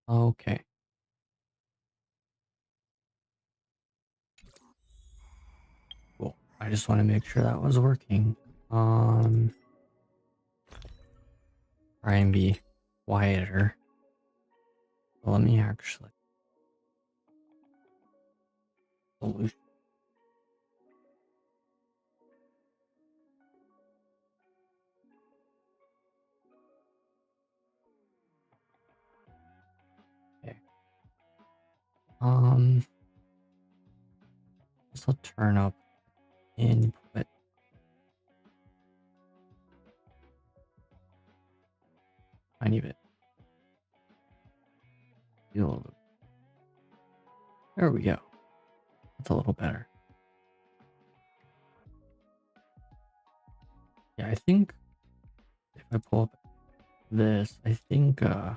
Okay. Cool. I just want to make sure that was working. Try and be quieter. So let me actually solution. Okay. This will turn up input. Tiny bit. There we go. That's a little better. Yeah, I think if I pull up this, I think the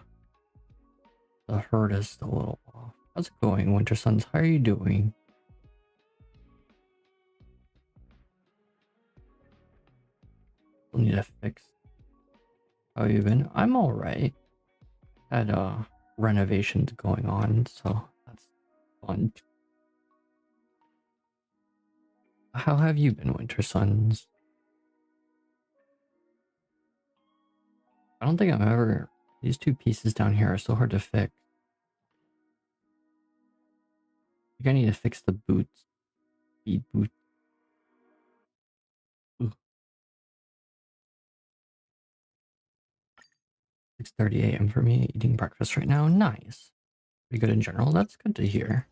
herd is still a little off. How's it going, Winter Suns? How are you doing? Still need to fix. How you been? I'm all right. Had renovations going on, so that's fun. How have you been, Winter Suns? I don't think I'm ever. These two pieces down here are so hard to fix. I think I need to fix the boots. Speed boots. Ooh. 6:30 a.m. for me. Eating breakfast right now. Nice. Pretty good in general. That's good to hear.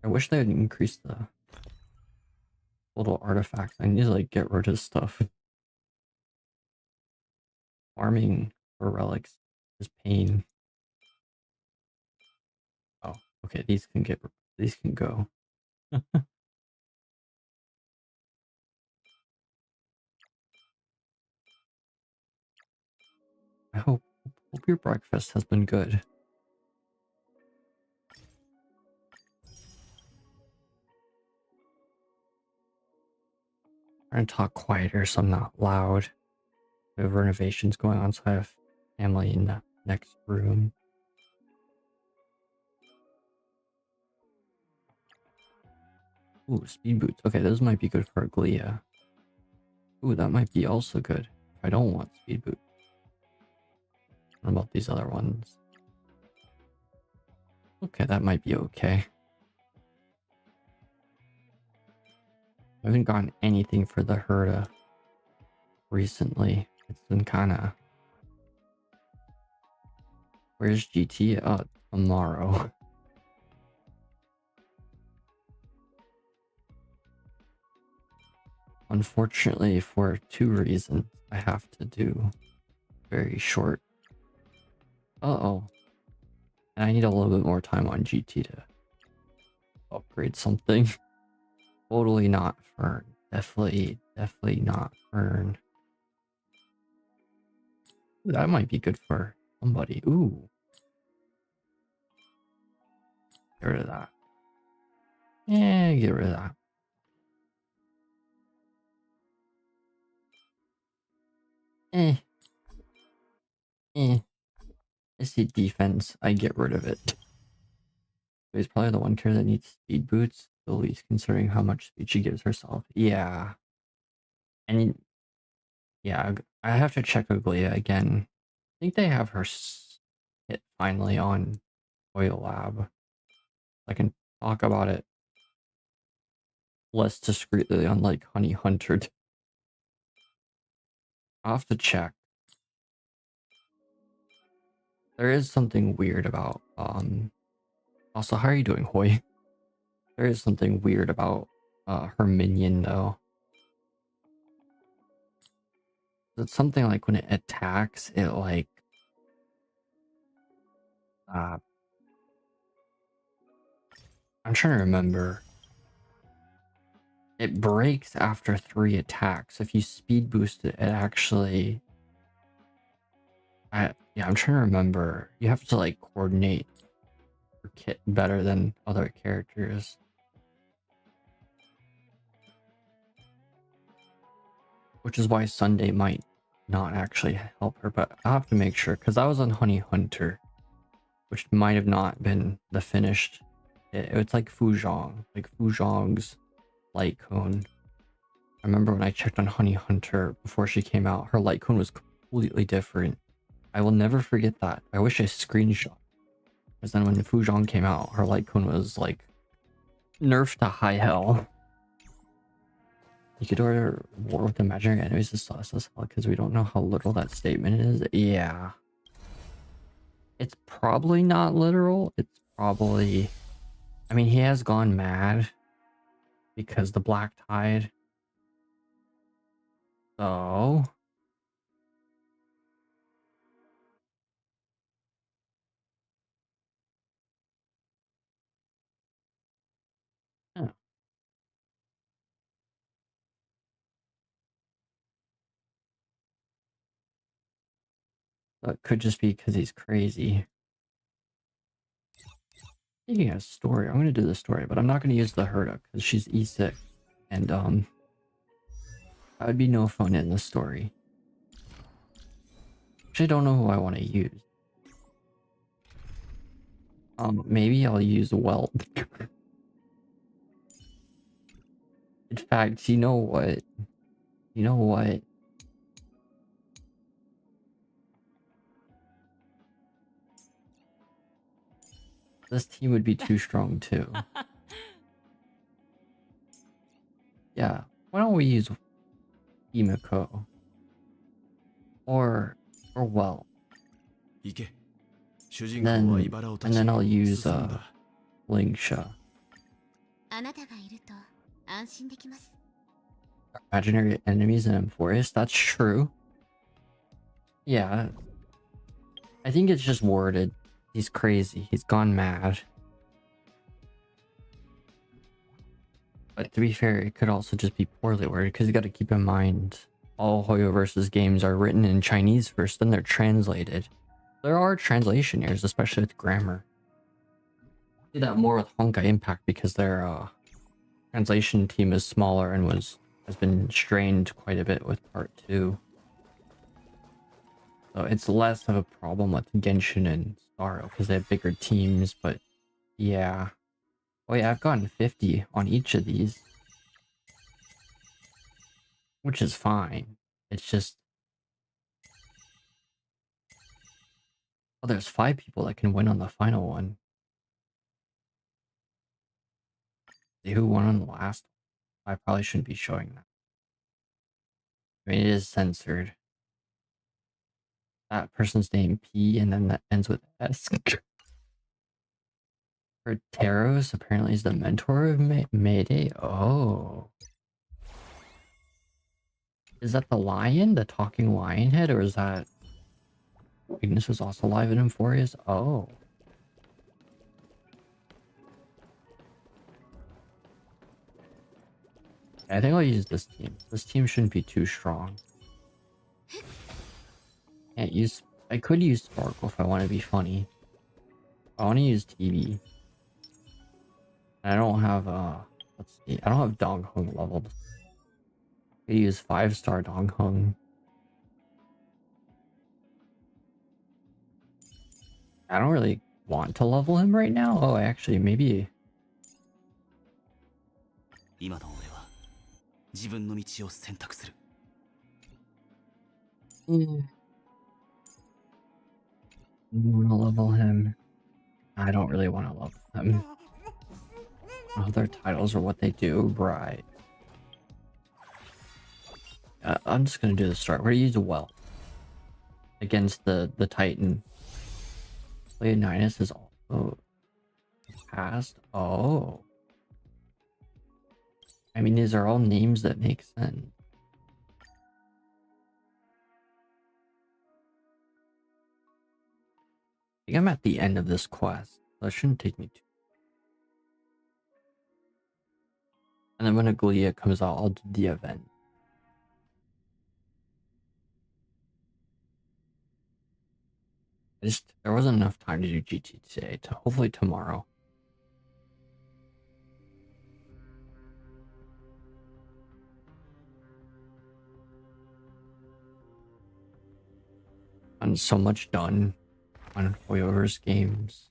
I wish they would increase the little artifacts. I need to like get rid of stuff. Farming for relics is pain. Oh, okay. These can go. I hope your breakfast has been good. I'm trying to talk quieter so I'm not loud. We have renovations going on, so I have family in the next room. Ooh, speed boots. Okay, those might be good for Aglea. Ooh, that might be also good. I don't want speed boots. What about these other ones? Okay, that might be okay. I haven't gotten anything for the Herta recently. It's been kind of... Where's GT? Tomorrow. Unfortunately, for 2 reasons, I have to do very short. Uh-oh. And I need a little bit more time on GT to upgrade something. Totally not Fern. Definitely not Fern. That might be good for somebody. Ooh. Get rid of that. Yeah, get rid of that. Eh. I see defense. I get rid of it. He's probably the one character that needs speed boots, the least considering how much speed she gives herself. Yeah. And yeah, I have to check Aglea again. I think they have her hit finally on Oil Lab. I can talk about it less discreetly, unlike Honey Hunter. I'll have to check. There is something weird about also, how are you doing, Hoy? There is something weird about her minion though. It's something like when it attacks, it like uh I'm trying to remember. It breaks after 3 attacks. If you speed boost it, it actually yeah, I'm trying to remember. You have to like coordinate your kit better than other characters. which is why Sunday might not actually help her, but I'll have to make sure, because I was on Honey Hunter, which might have not been the finished. It's like Fuzhong, like Fuzhong's light cone. I remember when I checked on Honey Hunter before she came out, her light cone was completely different. I will never forget that. I wish I screenshot. Because then when Fuzhong came out, her light cone was like nerfed to high hell. You could order war with imaginary enemies to sauce us because we don't know how literal that statement is. Yeah. It's probably not literal. It's probably... I mean, he has gone mad because the Black Tide. So... yeah. That could just be because he's crazy. Speaking of story, I'm going to do the story, but I'm not going to use the Herta because she's E6. And, that would be no fun in the story. Actually, I don't know who I want to use. Maybe I'll use Welt. In fact, you know what? You know what? This team would be too strong too. Yeah, why don't we use Imiko? Or Welt. And then I'll use Lingsha. Imaginary enemies in Amphoreus, that's true. Yeah. I think it's just worded. He's crazy. He's gone mad. But to be fair, it could also just be poorly worded because you got to keep in mind all Hoyoverse's games are written in Chinese first, then they're translated. There are translation errors, especially with grammar. I see that more with Honkai Impact because their translation team is smaller and has been strained quite a bit with part 2. So it's less of a problem with Genshin and Starro because they have bigger teams, but yeah. Oh yeah, I've gotten 50 on each of these. Which is fine. It's just... oh, there's 5 people that can win on the final one. See who won on the last one? I probably shouldn't be showing that. I mean, it is censored. That person's name P and then that ends with S. For Taros, apparently is the mentor of Mayday. Oh. Is that the lion? The talking lion head? Or is that... Ignis was also live in Amphoreus? Oh. I think I'll use this team. This team shouldn't be too strong. Can't use... I could use Sparkle if I want to be funny. I want to use TV. I don't have, let's see. I don't have Dong Hung leveled. I could use 5-star Dong Hung. I don't really want to level him right now. Oh, actually, maybe... I want to level him. I don't really want to level him. Oh, their titles are what they do, right? I'm just gonna do the start. We're gonna use a Well against the Titan. Leonidas is also passed. Oh, I mean, these are all names that make sense. I think I'm at the end of this quest. That shouldn't take me too. And then when Aglea comes out, I'll do the event. There wasn't enough time to do GT today. Hopefully tomorrow. gotten so much done on Hoyover's games.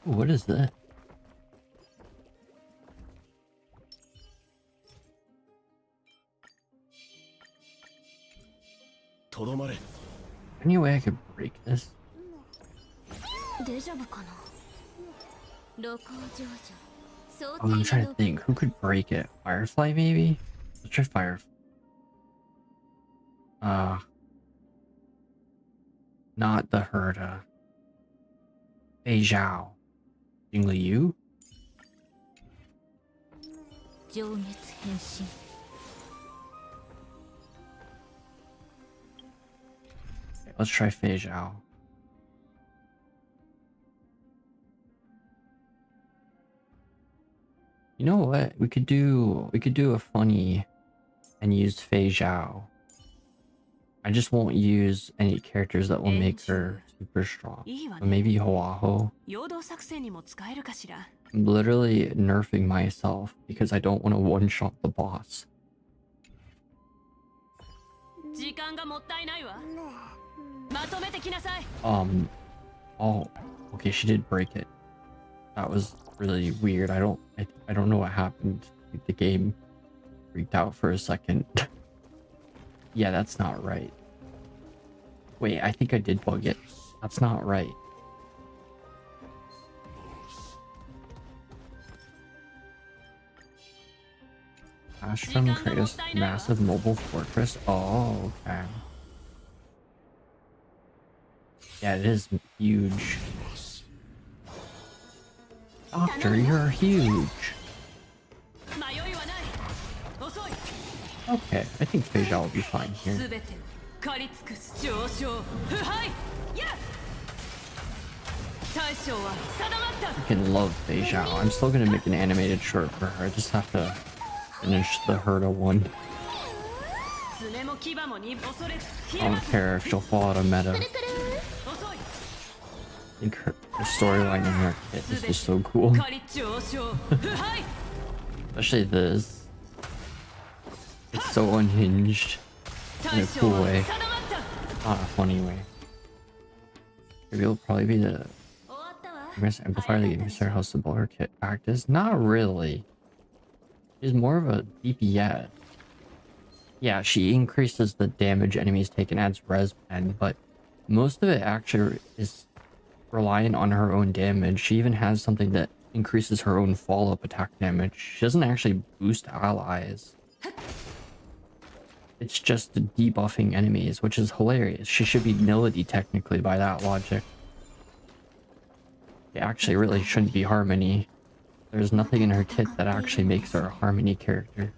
Ooh, what is that? Any way I could break this? I'm trying to think. Who could break it? Firefly, maybe? Let's try Firefly. Not the Herta. Fei Zhao. Jingliu? Okay, let's try Fei Zhao. You know what? We could do a funny and use Fei Zhao. I just won't use any characters that will make her super strong. So maybe Hoaho. I'm literally nerfing myself because I don't want to one-shot the boss. Oh, okay, she did break it. That was really weird. I don't know what happened. The game freaked out for a second. Yeah, that's not right. Wait, I think I did bug it. That's not right. Ashram creates massive mobile fortress. Oh, okay. Yeah, it is huge. Doctor, you're huge. Okay, I think Fei Zhao will be fine here. I can love Fei Zhao. I'm still gonna make an animated short for her. I just have to finish the Herta one. I don't care if she'll fall out of meta. I think her storyline in her kit is just so cool. Especially this. It's so unhinged in a cool way. Not a funny way. Maybe it'll probably be the amplifier that gives her how simple her kit act is. Not really. She's more of a DPS. Yeah, she increases the damage enemies take and adds res pen, but most of it actually is reliant on her own damage. She even has something that increases her own follow-up attack damage. She doesn't actually boost allies. It's just debuffing enemies, which is hilarious. She should be nility technically by that logic. It actually really shouldn't be Harmony. There's nothing in her kit that actually makes her a Harmony character.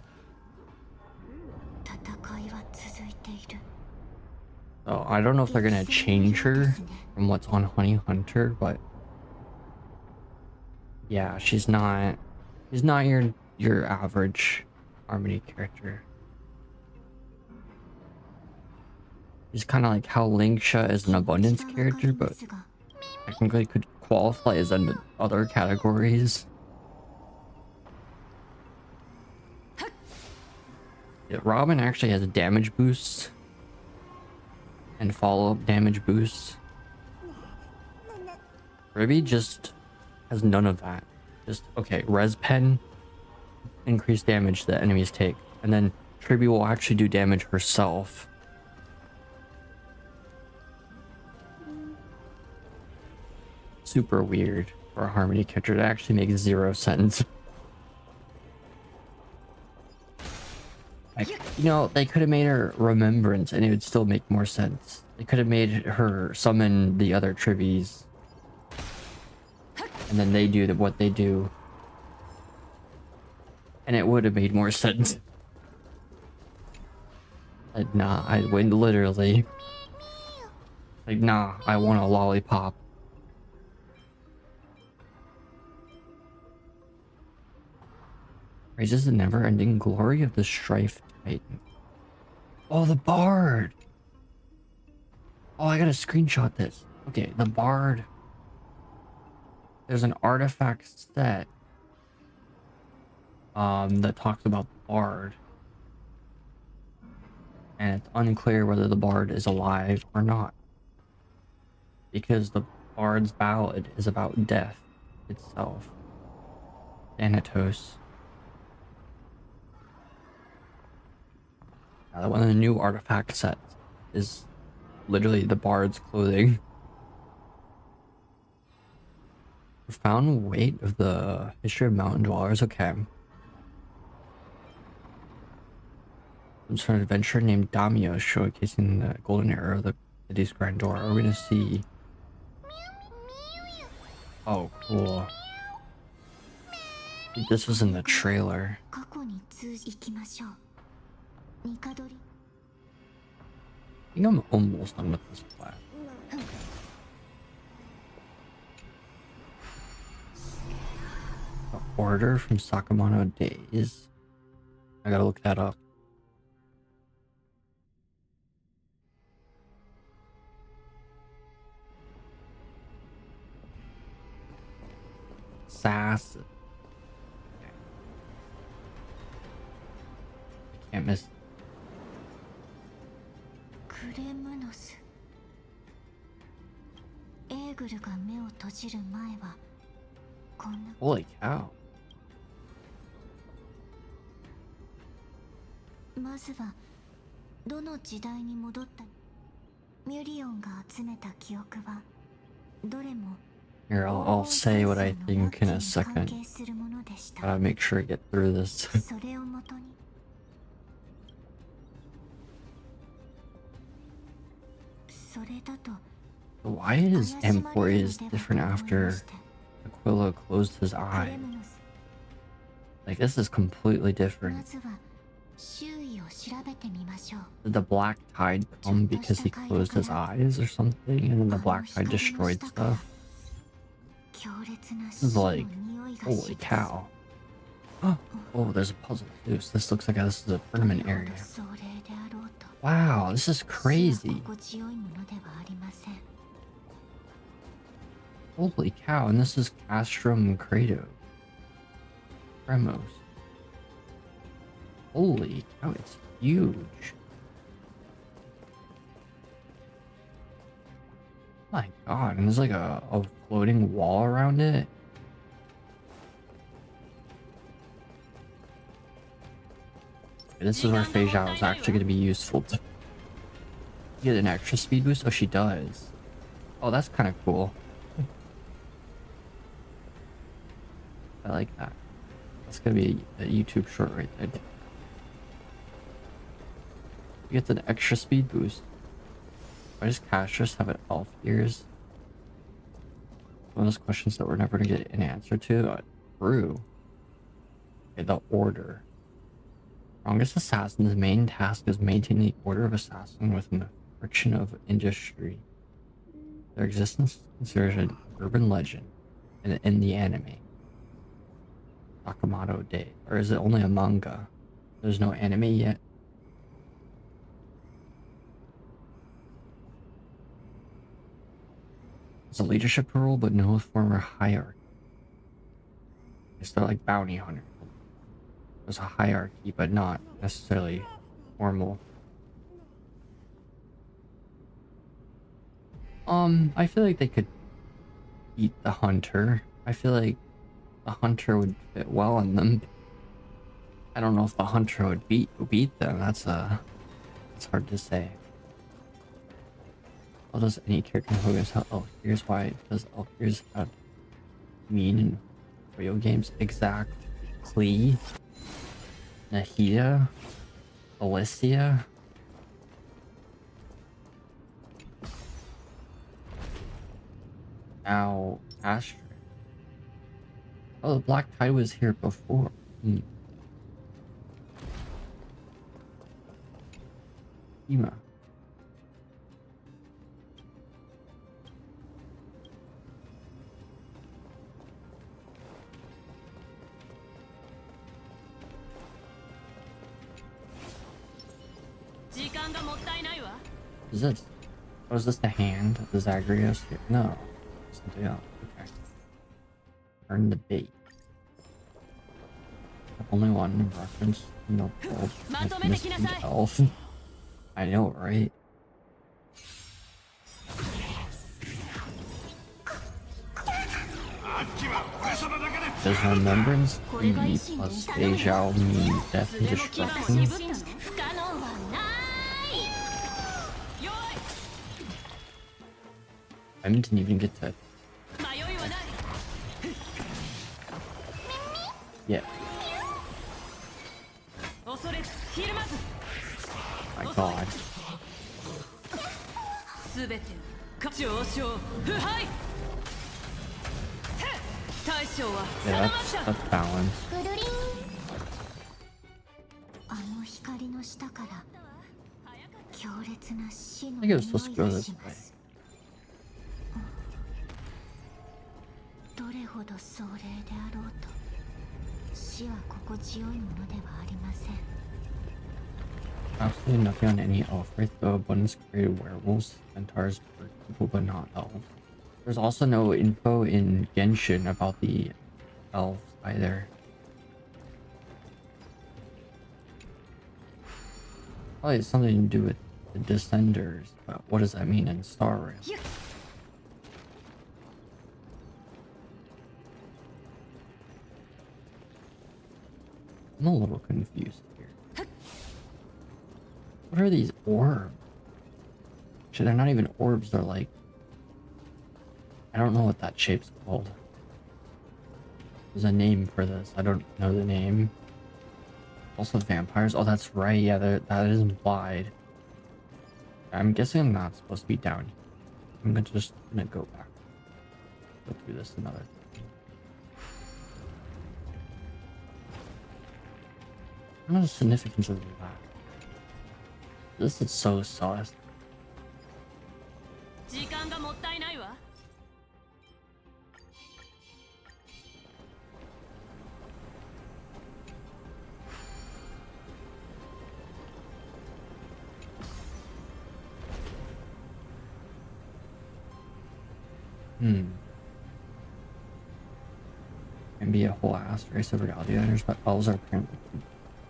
So I don't know if they're gonna change her from what's on Honey Hunter, but yeah, she's not your average Harmony character. She's kind of like how Linksha is an abundance character, but technically could qualify as under other categories. Yeah, Robin actually has a damage boost and follow-up damage boosts. Ruby just has none of that. Just, okay, res pen, increase damage that enemies take, and then Triby will actually do damage herself. Super weird for a Harmony character. It actually makes zero sense. Like, you know, they could have made her Remembrance and it would still make more sense. They could have made her summon the other Tribbies. And then they do what they do. And it would have made more sense. Like, nah, I win literally. Like, nah, I want a lollipop. Raises the never-ending glory of the Strife Titan. Oh, the Bard! Oh, I gotta screenshot this. Okay, the Bard. There's an artifact set that talks about the Bard. And it's unclear whether the bard is alive or not, because the bard's ballad is about death itself. Thanatos. One of the new artifact sets is literally the bard's clothing. Profound weight of the history of mountain dwellers. Okay. Some sort of adventure named Damio showcasing the golden era of the city's grandeur. Are we gonna see? Oh, cool. This was in the trailer. I think I'm almost done with this class. The order from Sakamoto Days. I gotta look that up. Sass. Okay. I can't miss. Holy cow. まずはどの時代に戻ったミュリオンが集めた記憶はどれも Here, I'll say what I think in a second. Gotta make sure I get through this. Why is Amphoreus different after Aquila closed his eye? Like, this is completely different. Did the black tide come because he closed his eyes or something, and then the black tide destroyed stuff? This is like, holy cow. Oh, there's a puzzle too, so this looks like this is a tournament area. Wow, this is crazy. Holy cow, and this is Castrum Kratos. Kremos. Holy cow, it's huge. My god, and there's like a floating wall around it. This is where Fei Zhao is actually going to be useful. To get an extra speed boost? Oh, she does. Oh, that's kind of cool. I like that. That's going to be a YouTube short right there. He gets an extra speed boost. Why does Castrus have an elf ears? One of those questions that we're never going to get an answer to. True. Okay, the order. Strongest assassin's main task is maintaining the order of assassin within the friction of industry. Their existence is considered an urban legend in the anime. Sakamoto Day. Or is it only a manga? There's no anime yet. It's a leadership role, but no former hierarchy. It's they're like bounty hunter. There's a hierarchy, but not necessarily formal. I feel like they could beat the hunter. I feel like the hunter would fit well in them. I don't know if the hunter would beat them. It's hard to say. How does any character in Hogan's have elf ears? Why does elf ears have mean in video games? Exactly. Nahida? Alicia? Now Astrid. Oh, the black tide was here before. Ema. Is this? Oh, is this the hand of the Zagreus? No. Something else. Okay. Earn the bait. Only one reference. No. Missing elf. I know, right? Does remembrance E plus Deja mean death and destruction? I didn't even get to. Yeah. My god. Yeah, that's balance. あの光の下から強烈な死の I think it was supposed to 匂 go いが this し way. ますどれほど壮麗であろうと死は心地よいものではありません Absolutely nothing on any elf, right? Though abundance created werewolves, centaurs, bird people, but not elves. There's also no info in Genshin about the elves either. Probably it's something to do with the Descenders, but what does that mean in Star Rail? I'm a little confused here. What are these orbs? Actually, they're not even orbs, they're like... I don't know what that shape's called. There's a name for this. I don't know the name. Also vampires. Oh, that's right. Yeah, that is implied. I'm guessing I'm not supposed to be down here. I'm just gonna go back. Go through this another time. I don't know the significance of that. This is so sus. Can be a whole ass race of reality editors, but elves are apparently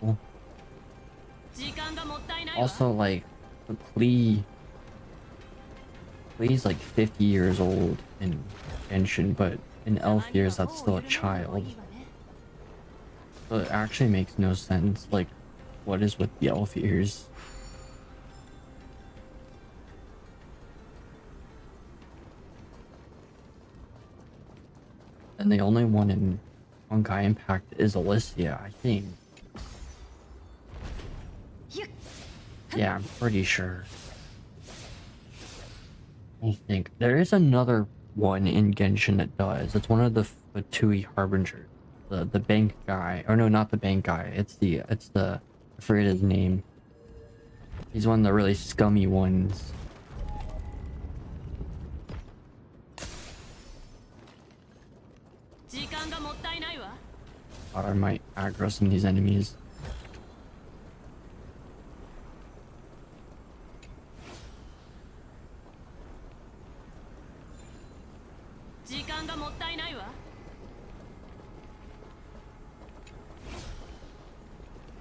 cool. Also, like, the Klee's like 50 years old in Genshin, but in elf years, that's still a child. So it actually makes no sense, like, what is with the elf years? And the only one in Honkai Impact is Alicia, I think. Yeah, I'm pretty sure. I think there is another one in Genshin that does. It's one of the Fatui Harbingers. The bank guy. Or no, not the bank guy. It's the I forget his name. He's one of the really scummy ones. Thought I might aggro some of these enemies.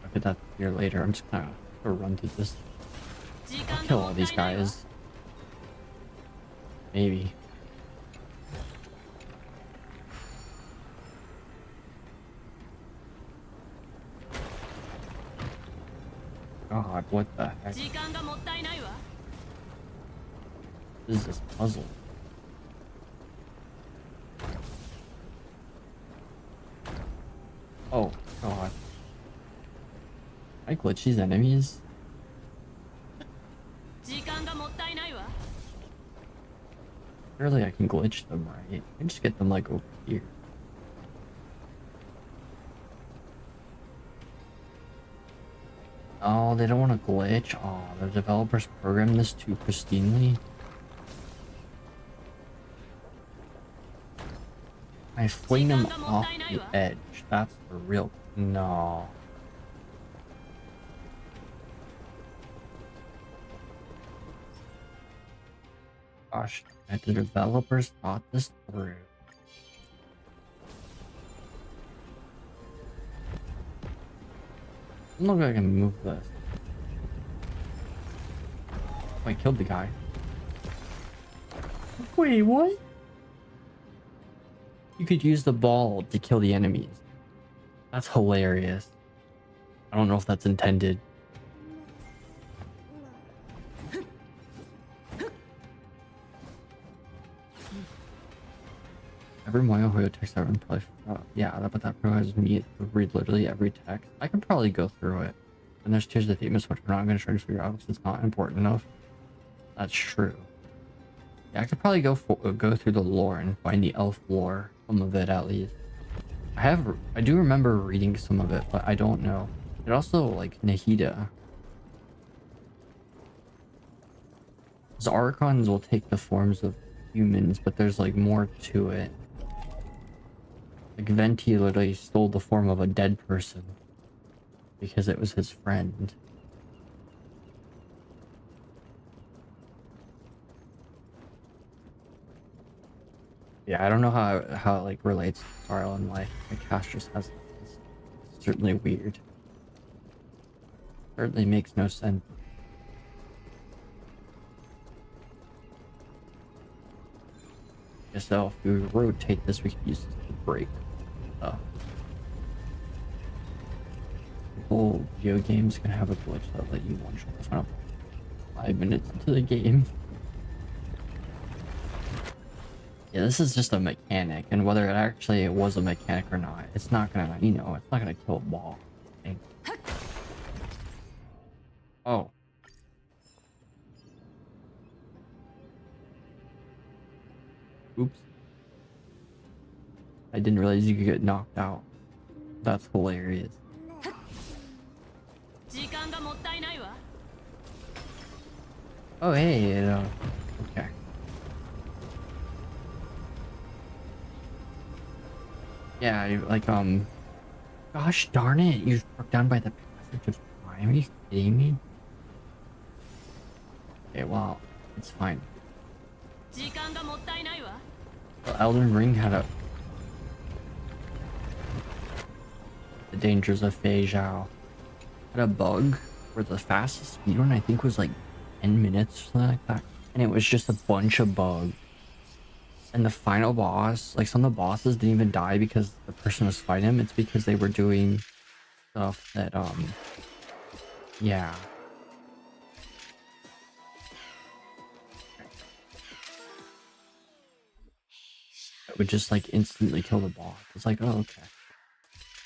I'll get that here later. I'm just gonna run through this. I'll kill all these guys. Maybe. God, what the heck? What is this puzzle? Oh, God. I glitch these enemies? Surely I can glitch them, right? I can just get them, like, over here. Oh, they don't want to glitch? Oh, the developers programmed this too pristinely. I fling them off the edge. That's the real... No. Gosh, the developers thought this through. Look like I can move this. Oh, I killed the guy. Wait, what? You could use the ball to kill the enemies. That's hilarious. I don't know if that's intended. Every Mario Hoyo text I run probably. Yeah, but that requires me to read literally every text. I could probably go through it. And there's Tears of the Famous, which I'm not going to try to figure out because it's not important enough. That's true. Yeah, I could probably go through the lore and find the elf lore, some of it at least. I do remember reading some of it, but I don't know. It also like Nahida. Because Archons will take the forms of humans, but there's like more to it. Like Venti literally stole the form of a dead person because it was his friend. Yeah, I don't know how it like relates to Carl and life. Like Cass just has it's certainly weird. Certainly makes no sense. So if we rotate this, we could use this to break stuff. The whole video game's gonna have a glitch that let you one shot the final 5 minutes into the game. Yeah, this is just a mechanic, and whether it actually was a mechanic or not, it's not gonna, it's not gonna kill a ball. Oh. Oops. I didn't realize you could get knocked out. That's hilarious. Oh, hey, okay. Yeah, gosh darn it, you're struck down by the passage of time. Are you kidding me? Okay, well, it's fine. The Elden Ring had the dangers of Fei Zhao. Had a bug where the fastest speedrun I think was like 10 minutes or something like that. And it was just a bunch of bugs. And the final boss, like some of the bosses didn't even die because the person was fighting him. It's because they were doing stuff that, yeah. It would just like instantly kill the boss. It's like, oh, okay.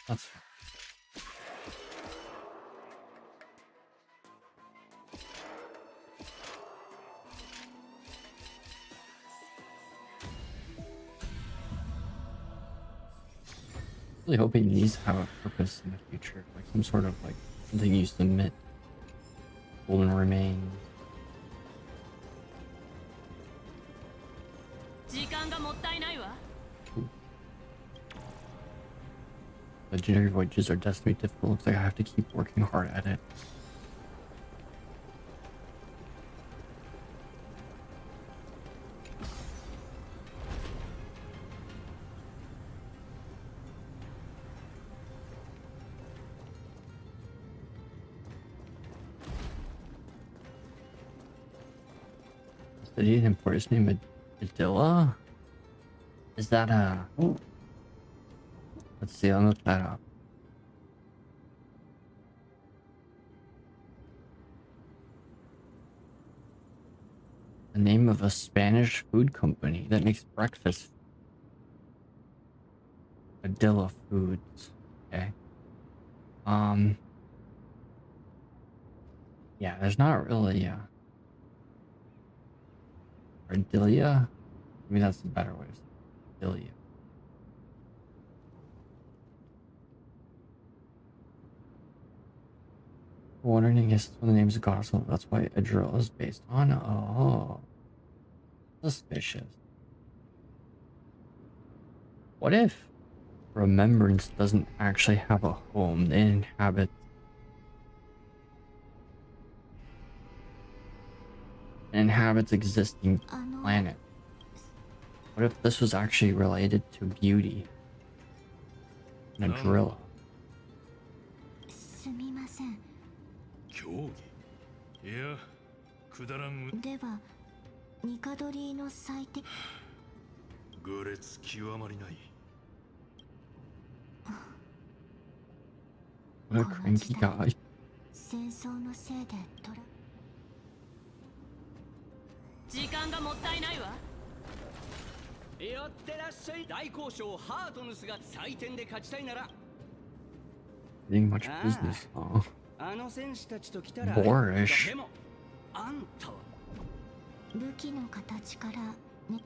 That's fine. Really hoping these have a purpose in the future, like some sort of like something you submit. Golden remains. Legendary voyages are destined to be difficult. Looks like I have to keep working hard at it. Studied in Amphoreus named Aglea? Is that a... Let's see, I'll look that up. The name of a Spanish food company that makes breakfast. Aglea Foods. Okay. Yeah, there's not really a... Ardelia? I mean, that's the better way to say it. Ardelia. Wondering, I guess it's one of the names of God, so that's why a drill is based on. Oh, suspicious. What if Remembrance doesn't actually have a home? They inhabit existing planet. What if this was actually related to beauty and a drill? すみません。競技いやではニカドリーの最適愚劣極まりない。 What a cranky guy. 戦争のせいでトラ時間がもったいないわ。やってらっしゃい。大交渉ハートヌスが採点で勝ちたいなら Getting much business, huh? あの選手たちと来たら Boorish. でもあんたは武器の形からね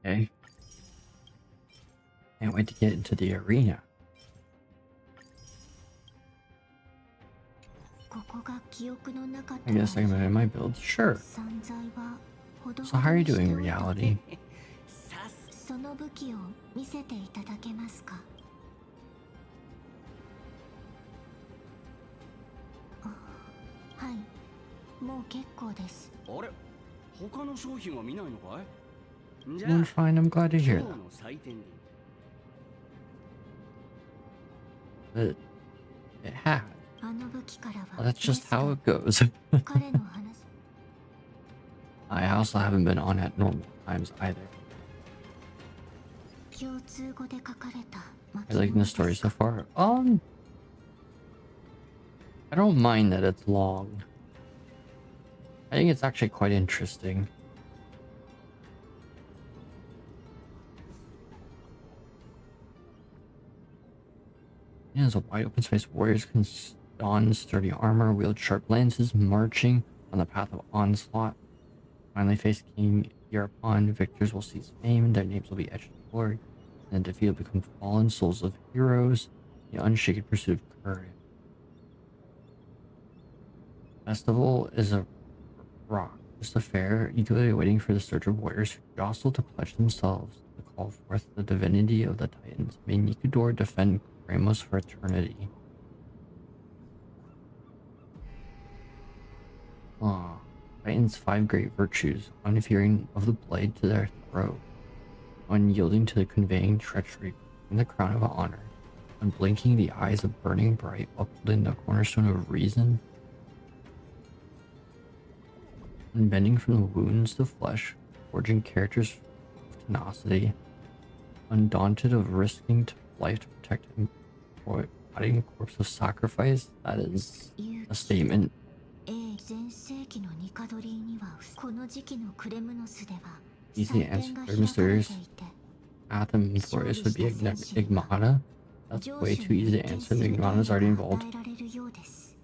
Okay. Can't wait to get into the arena. ここが記憶の中 I guess I can edit my builds. Sure. 散財はほど So how are you doing, reality? さすその武器を見せていただけますかはいもう結構ですあれ他の商品は見ないのかい。じゃ Doing あ fine. I'm glad to 今 hear 日 that. の採点で But it had. あの武器からは Well, that's just how it goes. 彼の話 I also haven't been on at normal times either. 共通語で書かれた Are you liking the story so far? I don't mind that it's long. I think it's actually quite interesting. It has a wide open space. Warriors can don sturdy armor, wield sharp lances, marching on the path of onslaught. Finally face King Hereupon, victors will seize fame, their names will be etched in glory, and the defeat will become fallen souls of heroes, the unshaken pursuit of courage. Festival is a rock, just a fair, eagerly waiting for the surge of warriors who jostle to pledge themselves to call forth the divinity of the Titans. May Nikudor defend Ramos for eternity. Titans' 5 great virtues: unfearing of the blade to their throat, unyielding to the conveying treachery, and the crown of honor, unblinking the eyes of burning bright, upholding the cornerstone of reason, unbending from the wounds to flesh, forging characters of tenacity, undaunted of risking life to protect him, fighting a corpse of sacrifice. That is a statement. 全盛期のニカドリーにはこの時期のクレムノスでは Easy 祭 answer. 典が Very 開かれ mysterious. ていて Path and Amphoreus would be Igmata. That's way too easy to answer. Igmata's already involved. 与えられるようです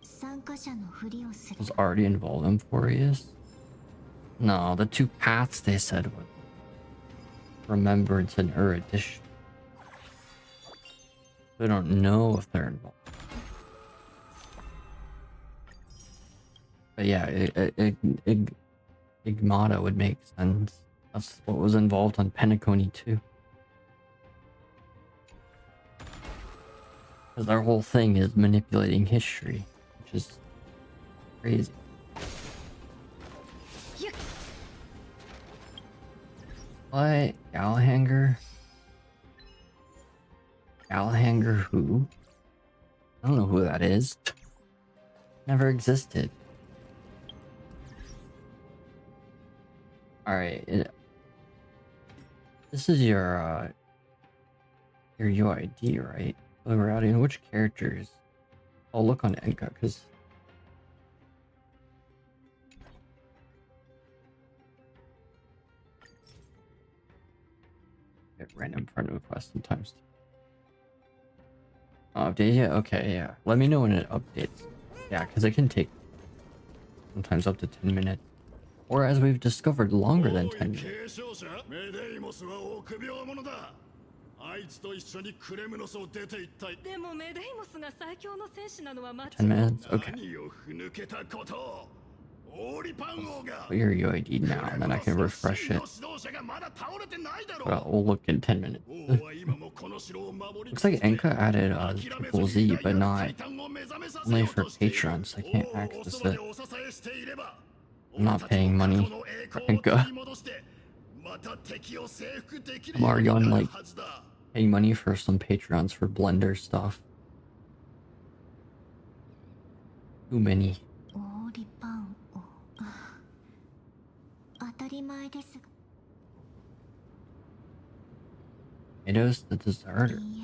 参加者のふりをする Was already involved in Amphoreus? No, the 2 paths they said were remembrance and erudition. We don't know if they're involved. But yeah, Igmata would make sense. That's what was involved on Penacony too. Because their whole thing is manipulating history, which is crazy. What? Gallagher? Gallagher who? I don't know who that is. Never existed. Alright. This is your UID, right? So we're out in which characters? I'll look on Enka, because get random friend requests sometimes. Update, yeah, okay, yeah. Let me know when it updates. Yeah, because it can take sometimes up to 10 minutes. Or as we've discovered, longer than 10 minutes. でもメデイモスが最強の戦士なのは間違い 10 minutes? Okay. Put your UID now, and then I can refresh it. Well, we'll look in 10 minutes. Looks like Enka added Triple Z, but not only for patrons. I can't access it. I'm not paying money for Enka. I'm already on like paying money for some patrons for Blender stuff. Too many. オーリパンを当たり前ですが Tomatoes the dessert. いい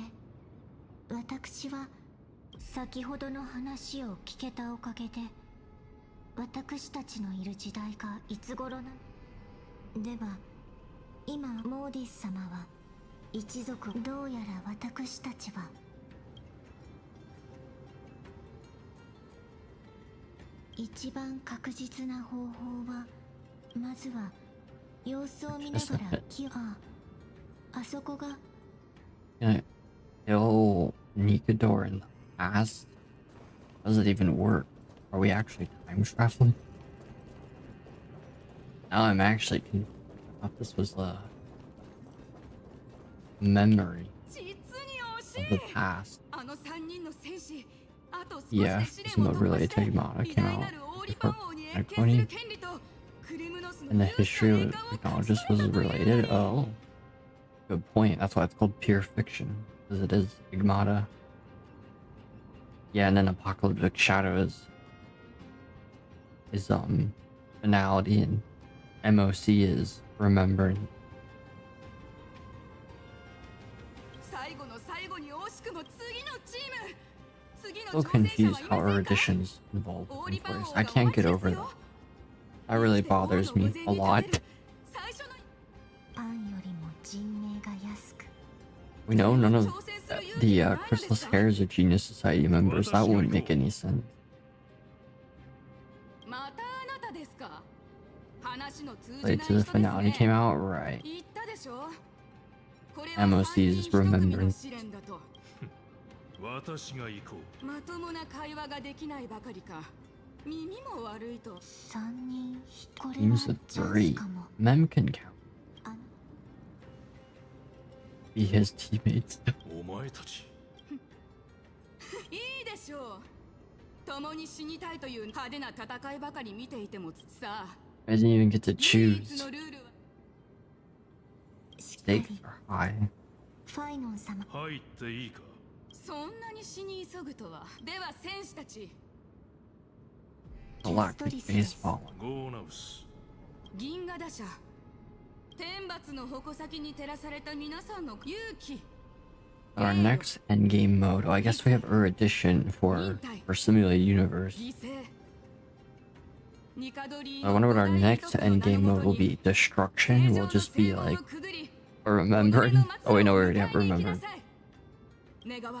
え私は先ほどの話を聞けたおかげで私たちのいる時代がいつ頃なでは今モーディス様は一族どうやら私たちは一番確実な方法はまずは様子を見ながらあそこが Can I kill Nikador in the past? Does it even work? Are we actually time traveling? Now I'm actually confused. I thought this was a memory of the past. Yeah, this mode related to Yamada came out before Iconi. And the history of technologists was related? Oh. Good point. That's why it's called pure fiction. Because it is Igmata. Yeah, and then Apocalyptic Shadow is finality, and MOC is remembering. So confused how erudition's involved in Amphoreus. I can't get over that. That really bothers me a lot. We know none of the Chrysalis Hairs are Genius Society members. That wouldn't make any sense. Late to the finale came out? Right. MOC is remembering. 私が行こう。まともな会話ができないばかりか耳も悪いと。3人これは Teams of 3. Mem can count. Be his teammates. お前たち。いいでしょう。共に死にたいという派手な戦いばかり見ていてもさ。I didn't even get to choose. Stakes are high. ファイノン様。入っていいか。そんなに死に急ぐとは。では戦士たち。Galactic baseball. ゴーナウス。銀河打者。天罰の矛先に照らされた皆さんの勇気。Our next endgame mode. Oh, I guess we have Erudition for Simulated Universe. I wonder what our next endgame mode will be. Destruction will just be like remembering. Oh wait, no, we already have remembered. Kinda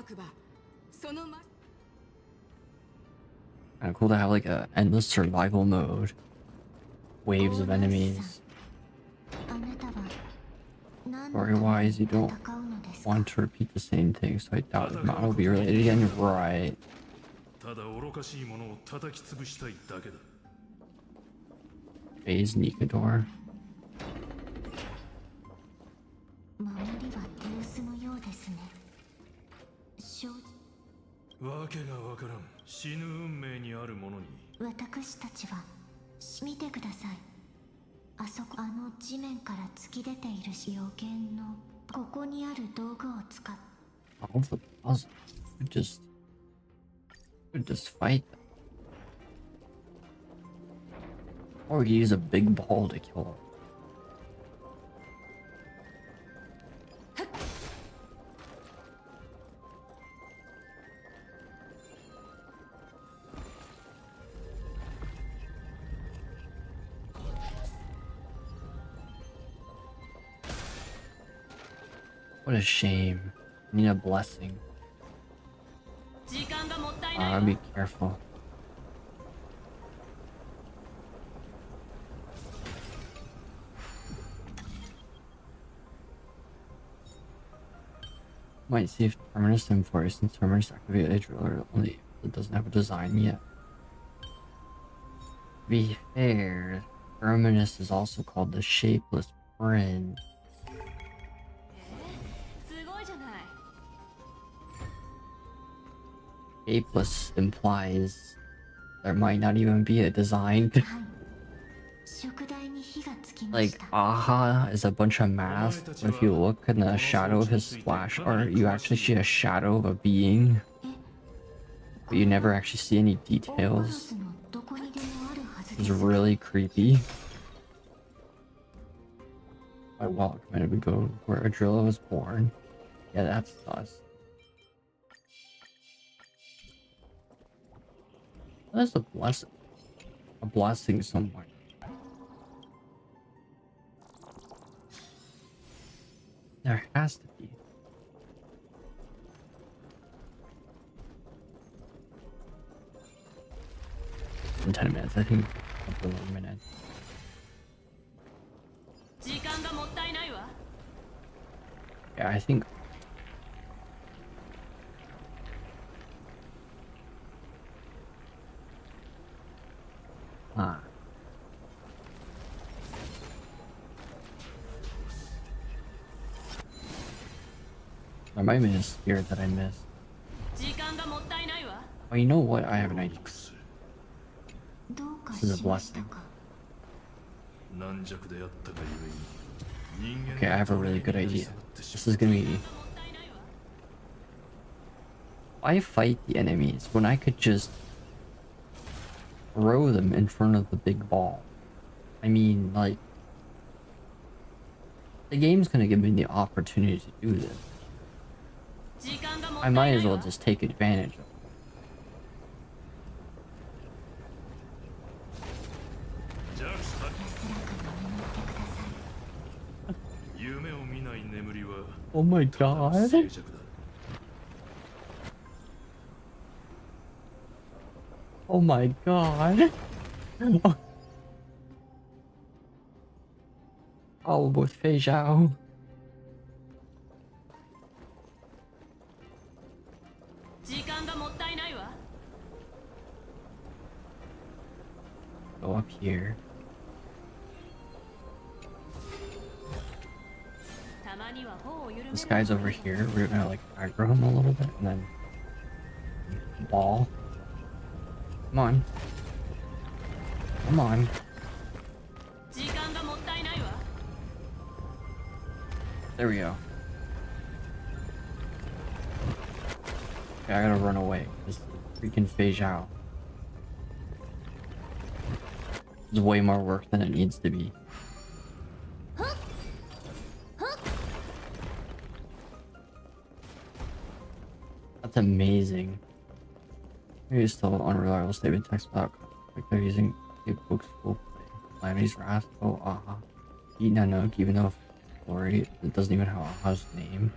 cool to have like a endless survival mode. Waves of enemies. Story-wise, you don't want to repeat the same thing, so I doubt the model will be related again. Right. ただ愚かしいものを叩き潰したいだけだ。Phase Nikador. 守りは手薄のようですね。わけがわからん。死ぬ運命にあるものに。私たちは見てください。あそこ地面から突き出ている予言のここにある道具を使っ All the puzzles. Could just fight them. Or use a big ball to kill them. What a shame. I need a blessing. Be careful. Might see if Terminus Amphoreus and Terminus activate a driller only it doesn't have a design yet. To be fair, Terminus is also called the Shapeless Friend. Shapeless implies there might not even be a design. Like, Aha is a bunch of masks, but if you look in the shadow of his splash art, you actually see a shadow of a being. but you never actually see any オンパロ details. スのどこにでもあるはず It's ですが really creepy. I walk and we go where Aglea was born. Yeah, that's us. That's a blessing somewhere. There has to be. In 10 minutes, I think. A couple more minutes. 時間がもったいないわ。 Yeah, I think. Ah. There might be a spirit that I missed. 時間がもったいないわ。 Oh, you know what? I have an idea. どうか This is a しました blessing. か 軟弱であったがゆえに人間 Okay, I have a really good idea. This is gonna be. Why fight the enemies when I could just throw them in front of the big ball? I mean, like, the game's gonna give me the opportunity to do this. 時間がもった I いな might い as well わ。 just take advantage of it. じゃあ先安らかに眠ってください夢を見ない眠りは Oh my ただの god. 静寂だ Oh my god. Oh, with Fei Zhao. 時間がもったいないわ。 Go up here. たまには頬を緩める This guy's over here. We're gonna like aggro him a little bit and then ball. Come on. Come on. 時間がもったいないわ。 There we go. Okay, I gotta run away. This freaking Fei Zhao. It's way more work than it needs to be. That's amazing. Maybe it's still an unreliable statement text without like they're using a book's full play. Calamity's Wrath. Oh, Aha. Eat Nanook, even though Glory, it doesn't even have Aha's name.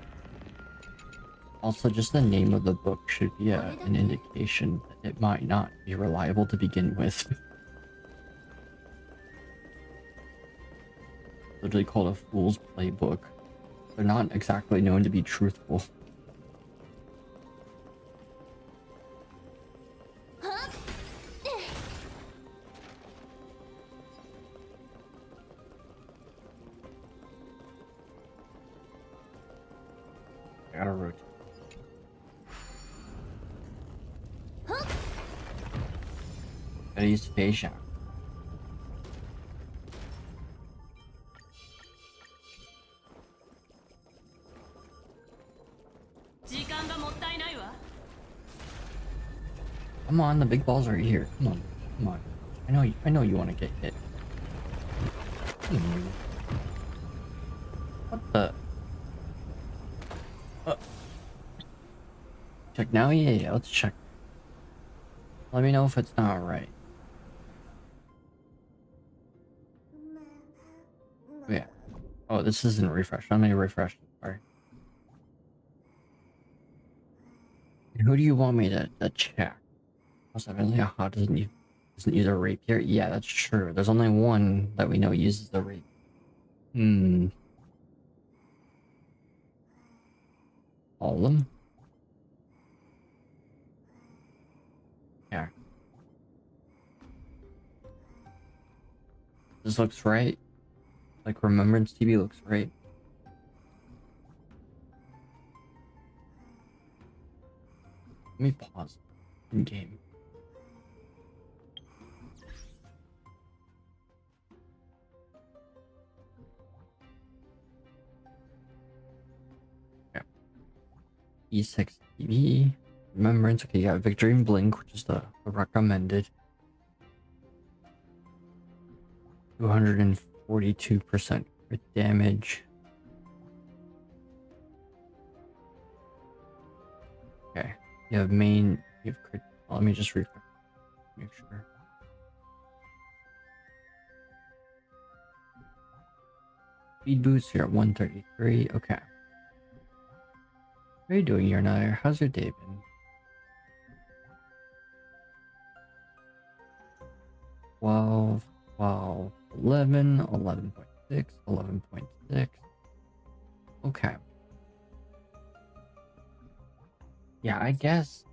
Also, just the name of the book should be an indication that it might not be reliable to begin with. Literally called a fool's playbook. They're not exactly known to be truthful. I gotta rotate. Gotta use Fei Zhao. Come on, the big ball's right here. Come on, come on. I know you want to get hit. What the? Check now? Yeah, let's check. Let me know if it's not right. Oh, yeah. Oh, this isn't refreshed. I'm gonna refresh it. Sorry. Who do you want me to check? Also, evidently, Aha doesn't use a rapier. Yeah, that's true. There's only one that we know uses the rapier. All of them? Yeah. This looks right. Like Remembrance TV looks right. Let me pause in game. Yeah. E6 TV. Remembrance. Okay, you got Victory and Blink, which is the recommended. 242% crit damage. Okay, you have main. You have crit. Oh, let me just refresh. Make sure. Speed boost, you're at 133. Okay. How are you doing, Yarnire? How's your day been? 12, 12, 11, 11.6, 11.6. Okay. Yeah, I guess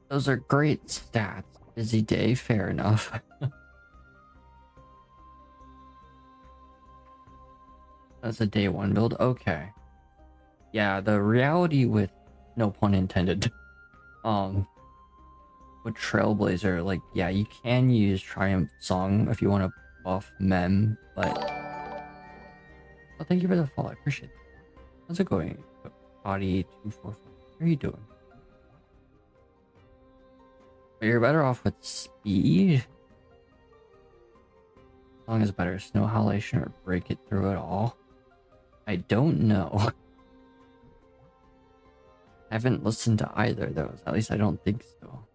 those are great stats. Busy day, fair enough. That's a day one build. Okay. Yeah, the reality with no pun intended. With Trailblazer, like, yeah, you can use Triumph Song if you want to buff Mem, but oh, thank you for the follow. I appreciate it. How's it going? Body 244. How are you doing? But you're better off with speed. Song is better. Snow Halation or Break It Through It All. I don't know. I haven't listened to either of those. At least I don't think so.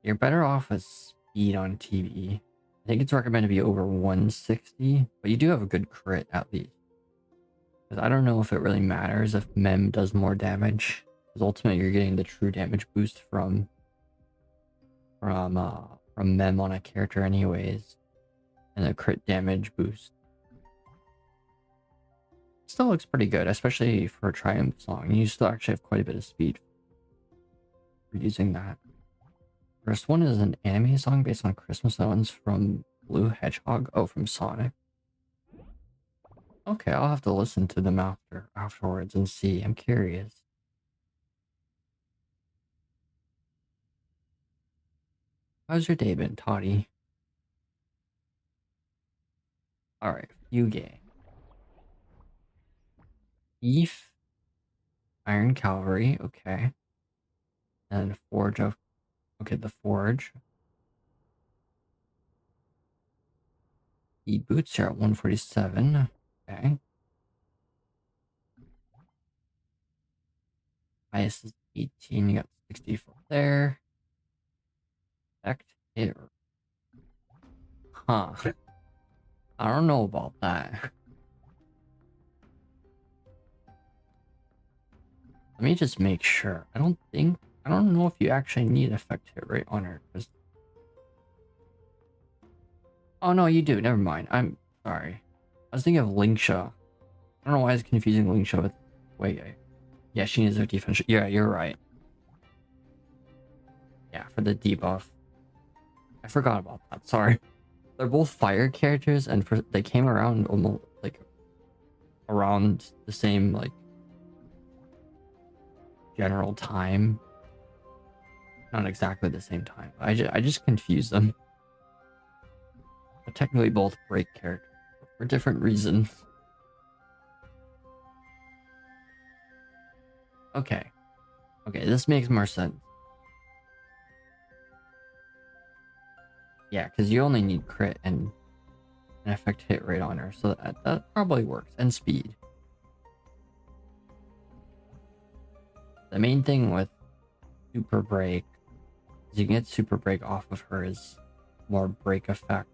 You're better off with speed on TV. I think it's recommended to be over 160, but you do have a good crit at least. Because I don't know if it really matters if Mem does more damage. Because ultimately you're getting the true damage boost from Mem on a character anyways. And the crit damage boost. Still looks pretty good, especially for a Triumph Song. You still actually have quite a bit of speed for using that. First one is an anime song based on Christmas. That one's from Blue Hedgehog. Oh, from Sonic. Okay, I'll have to listen to them afterwards and see. I'm curious. How's your day been, Toddy? Alright, Fugue. Eve. Iron Cavalry, okay. And Forge of... Okay, the Forge. The boots are at 147. Okay. Highest is 18. You got 64 there. Effect hit. Huh. I don't know about that. Let me just make sure. I don't know if you actually need effect hit rate on her. Oh no, you do. Never mind. I'm sorry. I was thinking of Linksha. I don't know why it's confusing Linksha with Wei. Yeah, she needs her defense. Yeah, you're right. Yeah, for the debuff. I forgot about that. Sorry. They're both fire characters, and they came around almost like around the same like general time. Not exactly the same time. I just confused them. But technically both break characters for different reasons. Okay. Okay, this makes more sense. Yeah, because you only need crit and an effect hit rate on her, so that probably works. And speed. The main thing with Super Break is you can get Super Break off of her is more break effect.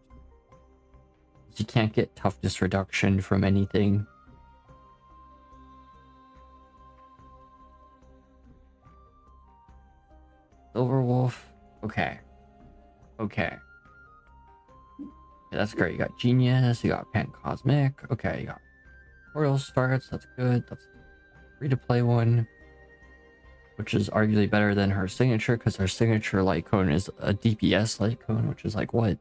You can't get toughness reduction from anything. Silverwolf. Okay. Okay. Yeah, that's great. You got Genius, you got Pan Cosmic. Okay, you got Portal Starts. That's good. That's free to play one. Which is arguably better than her signature, because her signature light cone is a DPS light cone, which is like what?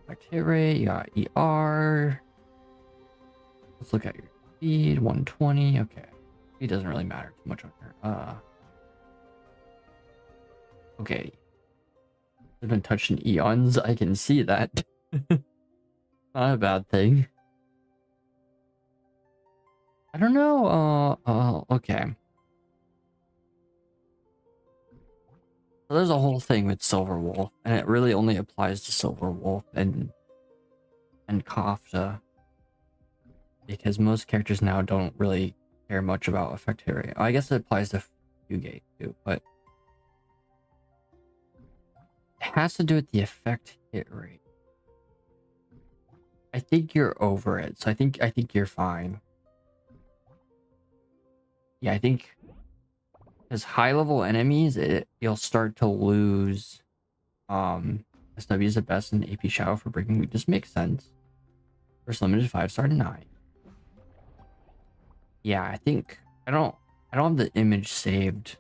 Effect hit rate, you got ER. Let's look at your speed, 120. Okay. It doesn't really matter too much on her. Okay. I've been touching eons. I can see that. Not a bad thing. I don't know. Okay. So there's a whole thing with Silver Wolf, and it really only applies to Silver Wolf and Kafta, because most characters now don't really care much about effect hit rate. I guess it applies to Fugate too, but it has to do with the effect hit rate. I think you're over it, so I think you're fine. Yeah, I think as high level enemies, you'll start to lose. SW is the best in AP Shadow for breaking weakness. Makes sense. First limited 5-star 9. Yeah, I think I don't have the image saved,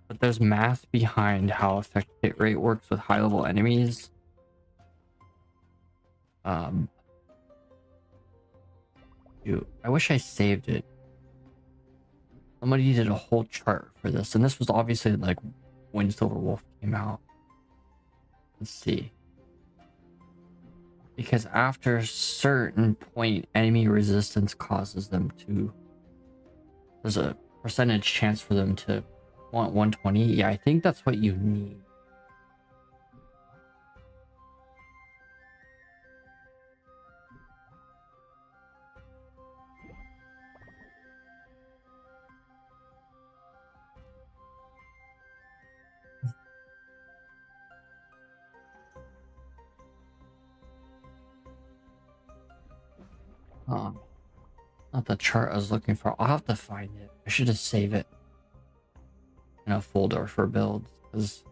but there's math behind how effect hit rate works with high level enemies. Shoot, I wish I saved it. Somebody did a whole chart for this, and this was obviously like when Silver Wolf came out. Let's see. Because after a certain point, enemy resistance causes them to... There's a percentage chance for them to want 120. Yeah, I think that's what you need. Not the chart I was looking for. I'll have to find it. I should just save it in a folder for builds. Because,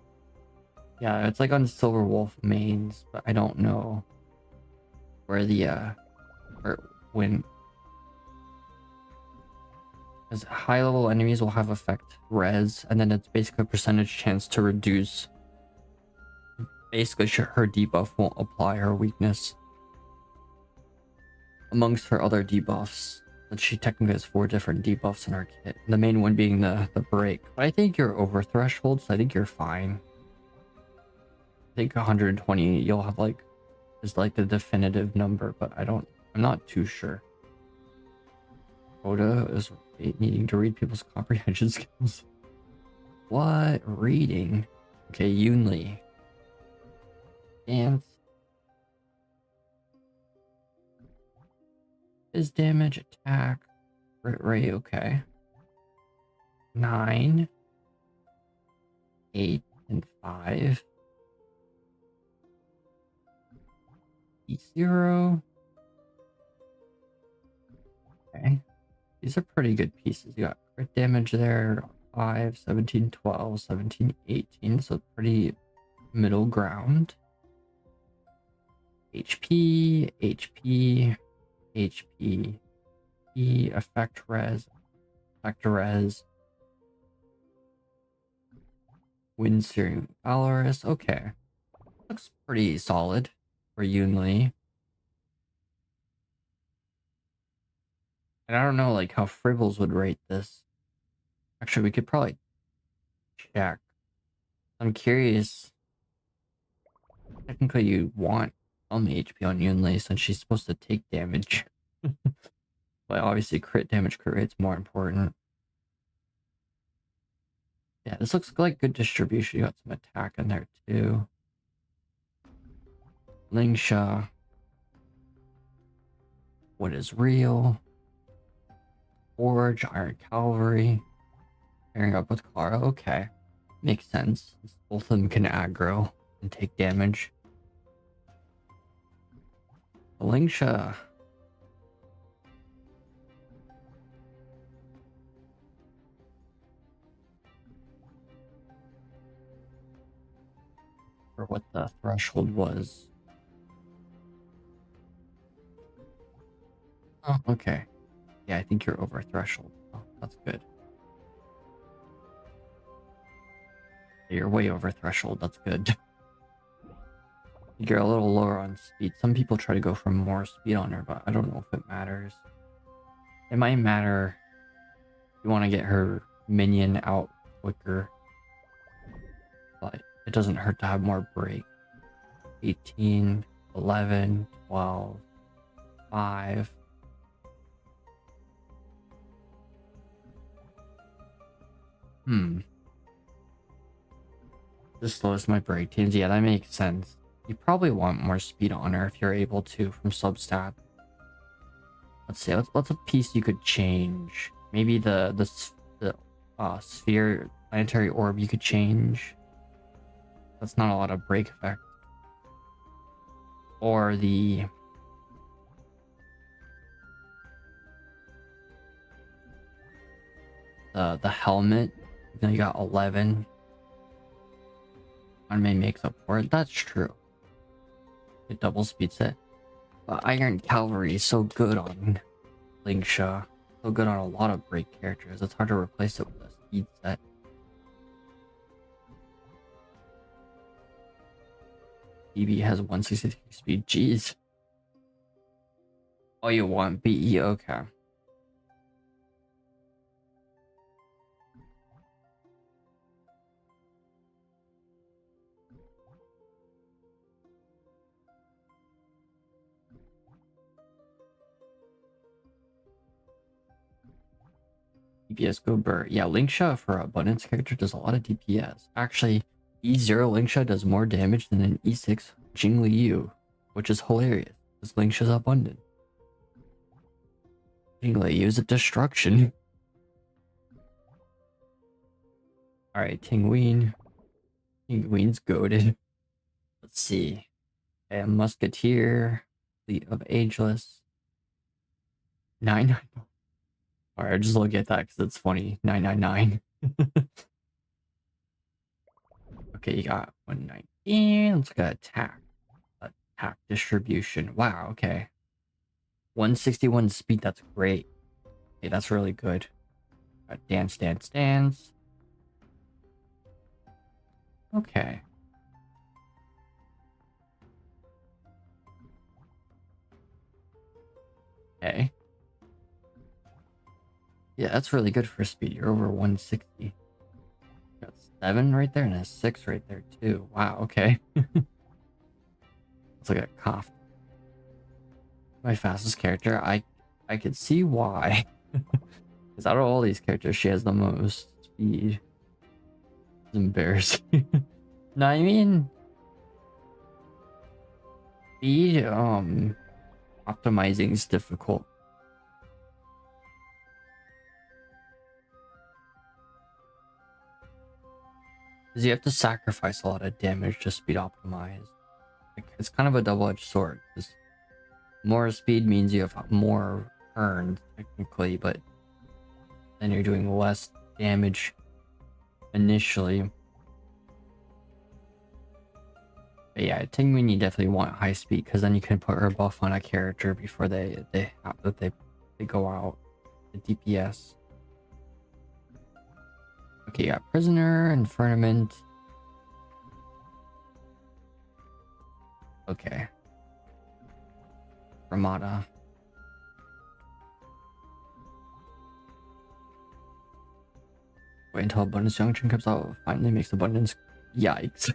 yeah, it's like on Silver Wolf mains, but I don't know where the, or when. Because high level enemies will have effect res, and then it's basically a percentage chance to reduce. Basically, her debuff won't apply her weakness. Amongst her other debuffs, that she technically has 4 different debuffs in her kit. The main one being the break. But I think you're over threshold, so I think you're fine. I think 120 you'll have like is like the definitive number, but I'm not too sure. Quota is needing to read people's comprehension skills. What? Reading? Okay, Yunli. Dance. Is damage, attack, crit rate, okay. 9, 8, and 5. 0. Okay. These are pretty good pieces. You got crit damage there, 5, 17, 12, 17, 18. So pretty middle ground. HP, HP, HP, E, effect res, wind searing Valorous. Okay, looks pretty solid for Yunli. And I don't know like how Fribbles would rate this. Actually, we could probably check. I'm curious. Technically, you want some HP on Yunli since she's supposed to take damage. But obviously, crit rate's more important. Yeah, this looks like good distribution. You got some attack in there too. Lingsha. What is real? Forge, Iron Cavalry. Pairing up with Clara. Okay. Makes sense. Both of them can aggro and take damage. Lingsha. Or what the threshold was. Oh, okay. Yeah, I think you're over threshold. Oh, that's good. You're way over threshold. That's good. You're a little lower on speed. Some people try to go for more speed on her, but I don't know if it matters. It might matter if you want to get her minion out quicker. But it doesn't hurt to have more break. 18, 11, 12, 5. This slows my break teams. Yeah, that makes sense. You probably want more speed on her if you're able to from substat. Let's see. What's a piece you could change? Maybe the sphere planetary orb you could change. That's not a lot of break effect. Or the helmet. You got 11. One may makes up for it. That's true. It double speeds it. But Iron Cavalry is so good on Lingsha. So good on a lot of break characters. It's hard to replace it with a speed set. BB has 163 speed. Jeez. Oh, you want BE? Okay. DPS go burr. Yeah, Lingsha for abundance character does a lot of DPS. Actually, E0 Lingsha does more damage than an E6 Jingliu, which is hilarious, because Lingsha's abundant. Jingliu is a destruction. Alright, Tingween. Tingween's goated. Let's see. Okay, Musketeer. Fleet of Ageless. 999. Alright, just look at that because it's funny. 999. Okay, you got 119. Let's look at attack. Attack distribution. Wow, okay. 161 speed, that's great. Okay, that's really good. Dance, dance, dance. Okay. Okay. Yeah, that's really good for speed. You're over 160. Got 7 right there and a 6 right there too. Wow, okay. Let's look at Cough. My fastest character. I could see why. Because out of all these characters, she has the most speed. It's embarrassing. No, I mean speed optimizing is difficult. Because you have to sacrifice a lot of damage to speed optimize. Like, it's kind of a double-edged sword. Because more speed means you have more earned, technically, but then you're doing less damage initially. But yeah, Tingween, you definitely want high speed because then you can put her buff on a character before they go out. The DPS. Okay, you got Prisoner and Firmament. Okay. Ramada. Wait until Abundance Junction comes out. Finally makes Abundance. Yikes.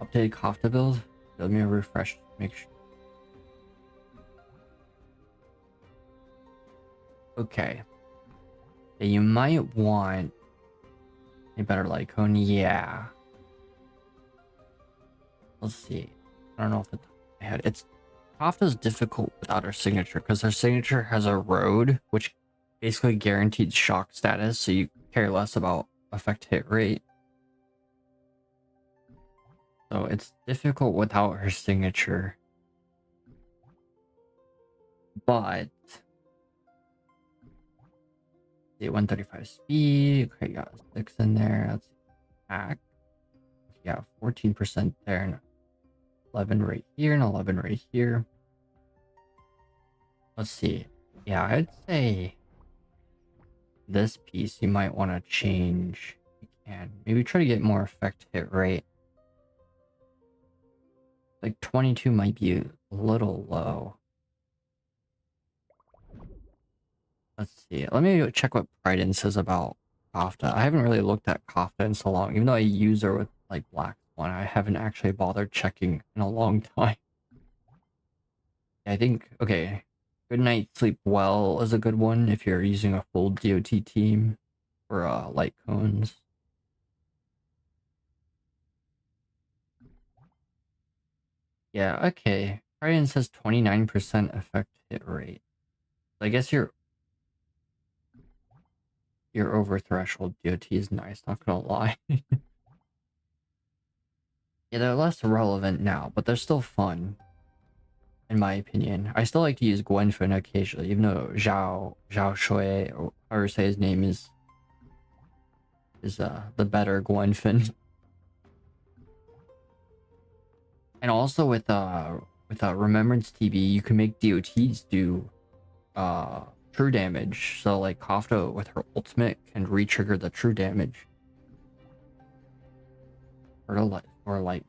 Updated Kafta build. Let me refresh. Make sure. Okay. Yeah, you might want a better Lycone. Yeah. Let's see. I don't know if I had it's Kafta's difficult without her signature because her signature has a road, which basically guaranteed shock status, so you care less about effect hit rate. So it's difficult without her signature. But 135 speed. Okay, got 6 in there. That's attack. Yeah, 14% there and 11 right here and 11 right here. Let's see. Yeah, I'd say this piece you might want to change. You can maybe try to get more effect hit rate. Like 22 might be a little low. Let's see. Let me check what Bryden says about Kafta. I haven't really looked at Kafta in so long, even though I use her with like Black one. I haven't actually bothered checking in a long time. I think, okay, Good Night Sleep Well is a good one if you're using a full DOT team for light cones. Yeah, okay. Ryan says 29% effect hit rate. I guess you're over threshold. DOT is nice, not gonna lie. Yeah, they're less relevant now, but they're still fun. In my opinion. I still like to use Gwenfin occasionally, even though Zhao Shui, or however you say his name, is the better Gwenfin. And also with Remembrance TB, you can make DOTs do true damage. So like Kafta with her ultimate can re-trigger the true damage. Or like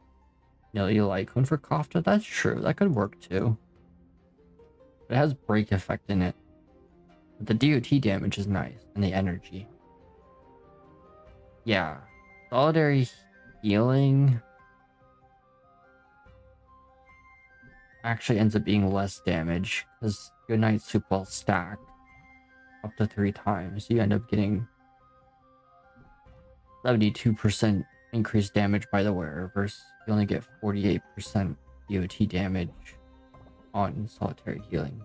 you like one for Kafta, that's true. That could work too. It has break effect in it. But the DOT damage is nice, and the energy. Yeah. Solitary healing actually ends up being less damage, because Goodnight Soup will stack up to 3 times. You end up getting 72% increased damage by the wearer, versus you only get 48% DOT damage on solitary healing.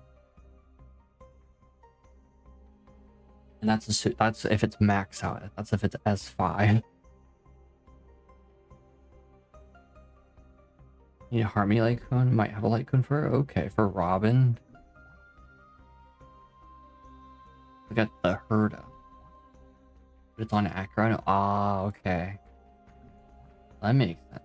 And that's if it's max out. That's if it's S5. Need a Harmony light cone? Might have a light cone for her. Okay, for Robin. We got the Herta. But it's on Akron. Ah, okay. That makes sense.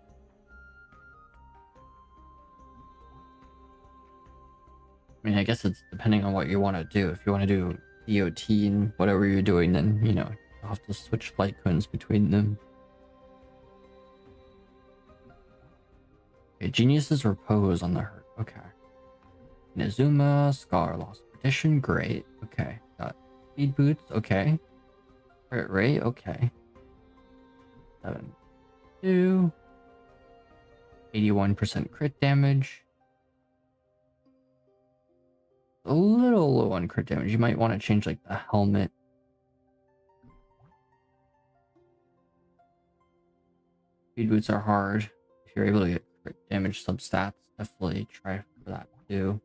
I mean, I guess it's depending on what you want to do. If you want to do DOT and whatever you're doing, then, you know, you'll have to switch light cones between them. Okay, Genius's Repose on the Hurt. Okay. Nezuma, Scholar Lost Petition. Great. Okay. Got Speed Boots. Okay. Crit rate. Okay. 7, 2. 81% crit damage. A little low on crit damage. You might want to change like the helmet. Speed boots are hard. If you're able to get crit damage substats, definitely try for that too.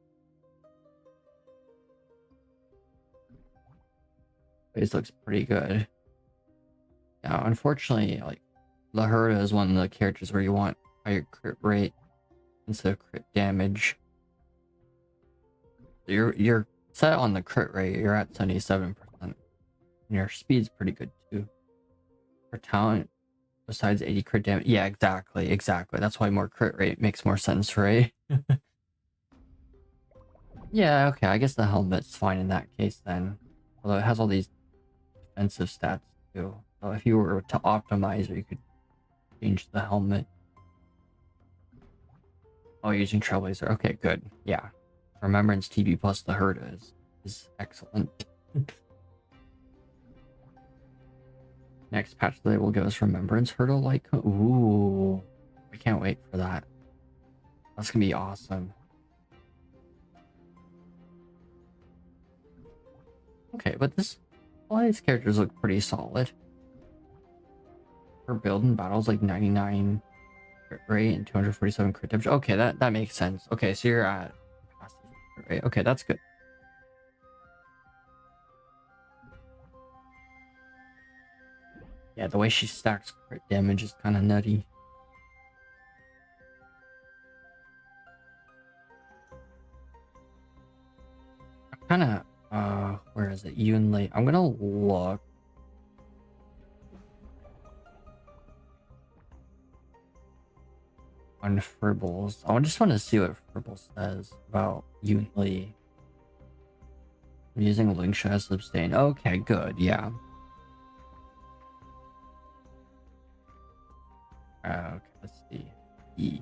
This looks pretty good. Now, unfortunately, like the Herta is one of the characters where you want higher crit rate instead of crit damage. You're set on the crit rate. You're at 77%. And your speed's pretty good too. For talent, besides 80 crit damage, yeah, exactly. That's why more crit rate makes more sense, right? Yeah, okay. I guess the helmet's fine in that case then. Although it has all these defensive stats too. So if you were to optimize it, you could change the helmet. Oh, using Trailblazer. Okay, good. Yeah. Remembrance TB plus the Herta is excellent. Next patch they will give us Remembrance Herta like. Ooh, we can't wait for that. That's gonna be awesome. Okay, but all these characters look pretty solid. Her build in battles like 99 crit rate and 247 crit damage. Okay, that makes sense. Okay, so you're at right. Okay, that's good. Yeah, the way she stacks crit damage is kind of nutty. Kind of, where is it? Yunlei. I'm gonna look. On Fribbles. I just want to see what Fribbles says about Yunlei. I'm using Lingsha as Abstain. Okay, good, yeah. Okay, let's see. E.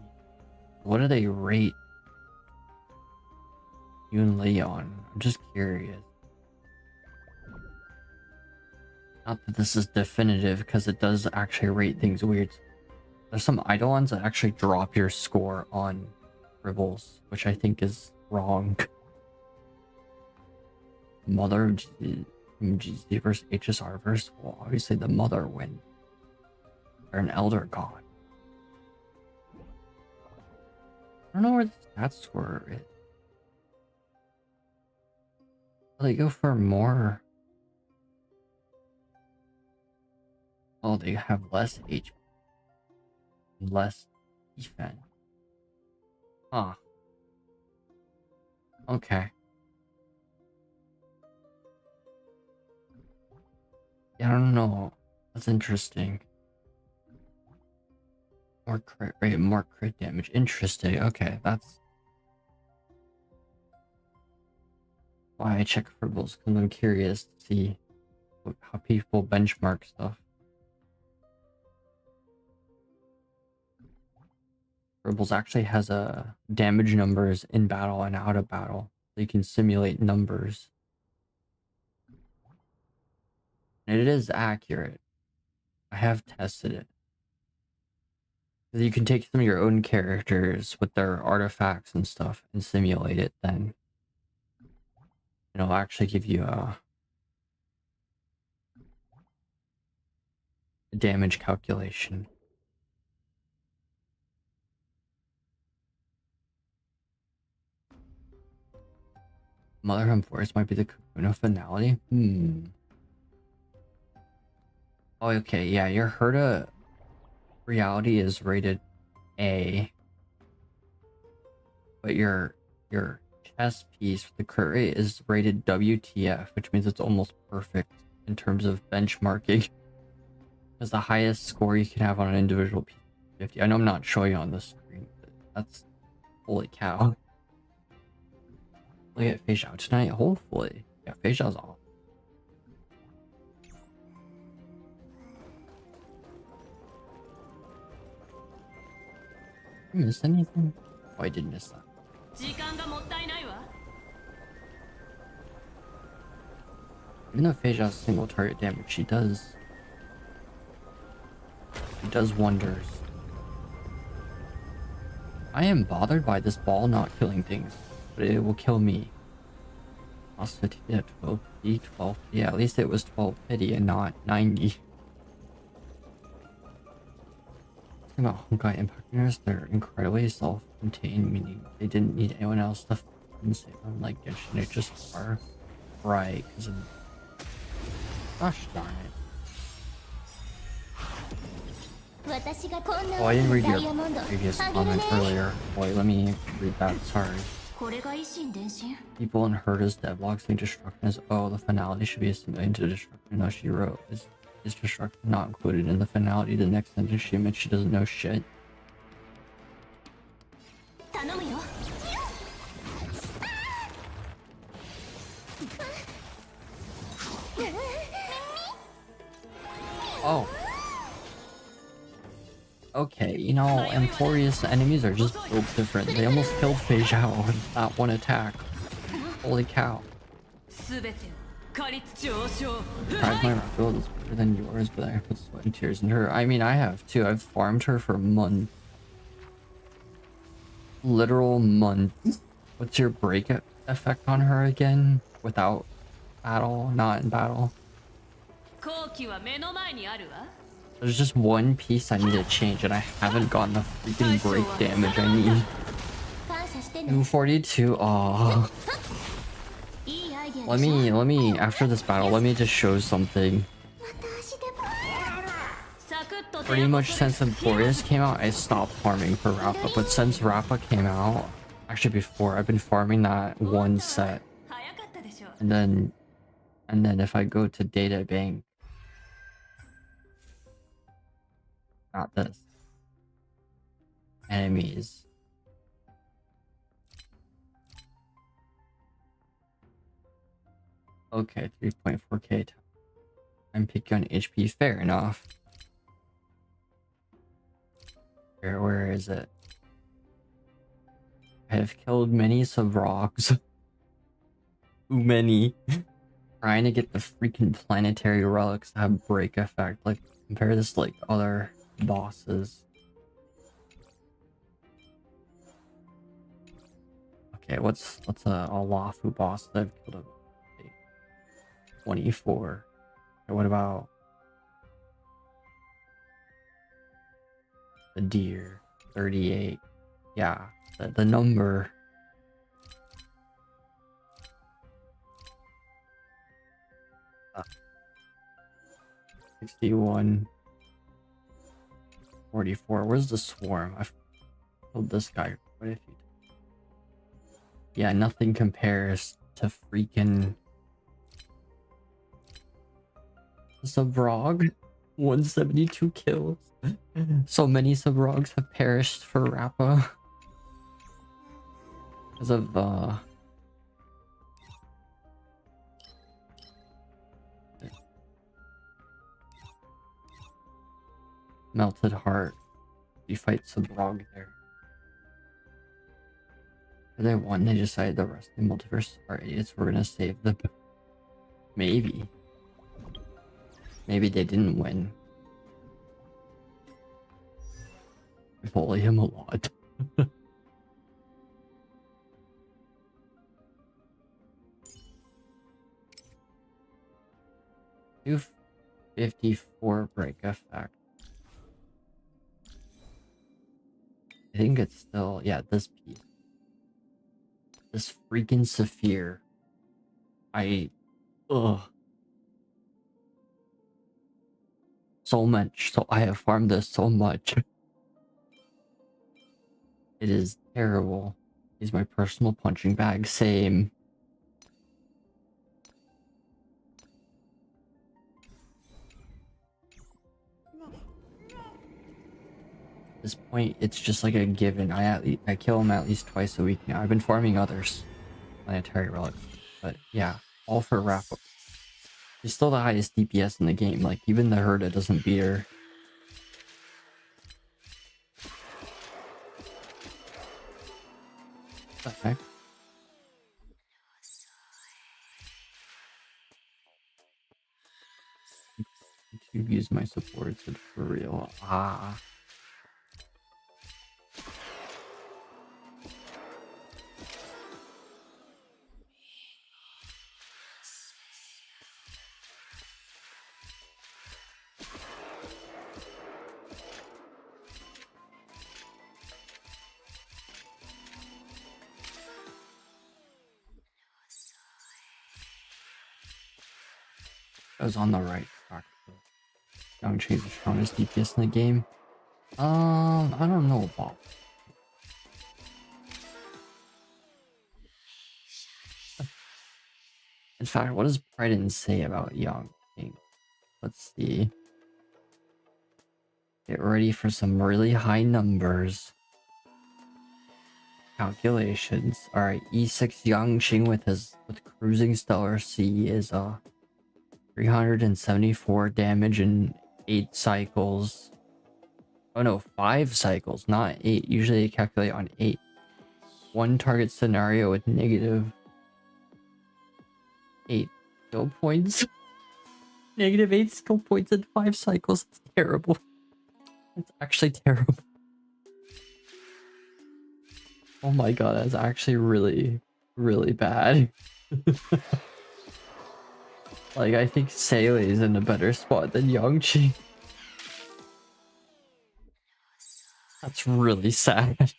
What do they rate Yunlei on? I'm just curious. Not that this is definitive, because it does actually rate things weird. There's some Eidolons that actually drop your score on Ribbles, which I think is wrong. Mother of GZ versus HSR versus, well, obviously the mother win. They're an elder god. I don't know where the stats score is. They go for more. Oh, they have less HP. Less defense. Huh. Okay. Yeah, I don't know. That's interesting. More crit rate, more crit damage. Interesting. Okay, that's why I check for bulls, because I'm curious to see how people benchmark stuff. Rebels actually has a damage numbers in battle and out of battle. So you can simulate numbers. And it is accurate. I have tested it. You can take some of your own characters with their artifacts and stuff and simulate it then. It'll actually give you a damage calculation. Mother Amphoreus might be the Kakuna finale. Oh, okay, yeah, your Herta reality is rated A. But your chess piece with the crit rate is rated WTF, which means it's almost perfect in terms of benchmarking. It's the highest score you can have on an individual piece. 50. I know I'm not showing you on the screen, but that's holy cow. We'll get Fei Zhao tonight, hopefully. Yeah, Fei Zhao's off. Did I miss anything? Oh, I did miss that. Even though Fei Zhao's single target damage, she does wonders. I am bothered by this ball not killing things, but it will kill me. Also, yeah, 12 pity, 12. Yeah, at least it was 12 pity and not 90. Thing about Honkai impact mirrors, they're incredibly self-contained, meaning they didn't need anyone else to save them like Genshin. They just are right, because of... Gosh darn it. Oh, I didn't read your previous comment earlier. Wait, let me read that, sorry. People in Herta's devlogs think destruction is, oh, the finality should be assimilated to destruction. No, she wrote, is destruction not included in the finality? The next sentence she admits she doesn't know shit. Oh. Okay, you know, Amphoreus enemies are just built different. They almost killed Fei Zhao with that one attack. Holy cow. Tried my rock build is better than yours, but I put sweat and tears in her. I mean, I have too. I've farmed her for months. Literal months. What's your break effect on her again? Without battle, not in battle. There's just one piece I need to change, and I haven't gotten the freaking break damage I need. 242. Oh. Let me, after this battle, let me just show something. Pretty much since Amphoreus came out, I stopped farming for Rappa, but since Rappa came out, actually before, I've been farming that one set. And then if I go to data bank, not this. Enemies. Okay, 3.4k. I'm picking on HP, fair enough. Where is it? I have killed many Savrogs. Too many. Trying to get the freaking planetary relics to have break effect. Like, compare this to like other bosses. Okay, what's a Wafu boss that I've killed him? 24. Okay, what about the deer? 38. Yeah, the number. Uh, 61. 44. Where's the swarm? I've killed this guy quite a few times. Yeah, nothing compares to freaking Zabrog. 172 kills. So many Zabrogs have perished for Rappa because of Melted Heart. You fight Zabrog there. They won. They decided the rest of the multiverse are idiots. We're gonna save them. Maybe. Maybe they didn't win. I bully him a lot. 254 break effect. I think it's still, yeah, this piece. This freaking Saphir. Ugh. So much. So I have farmed this so much. It is terrible. He's my personal punching bag. Same. At this point, it's just like a given. I kill him at least twice a week now. I've been farming others. Planetary relic. But yeah, all for Rappa. She's still the highest DPS in the game. Like, even the Herta doesn't beat her. What the heck? YouTube use my support said for real. Ah. I was on the right track. Young Chase the strongest DPS in the game. I don't know about. In fact, what does Bryden say about Young King? Let's see. Get ready for some really high numbers. Calculations. Alright, E6 Yang Qing with cruising stellar C is 374 damage in 8 cycles. Oh no, 5 cycles, not 8. Usually they calculate on 8. One target scenario with negative 8 skill points. Negative 8 skill points in 5 cycles. It's terrible. It's actually terrible. Oh my god, that's actually really, really bad. Like, I think Seile is in a better spot than Yangqi. That's really sad.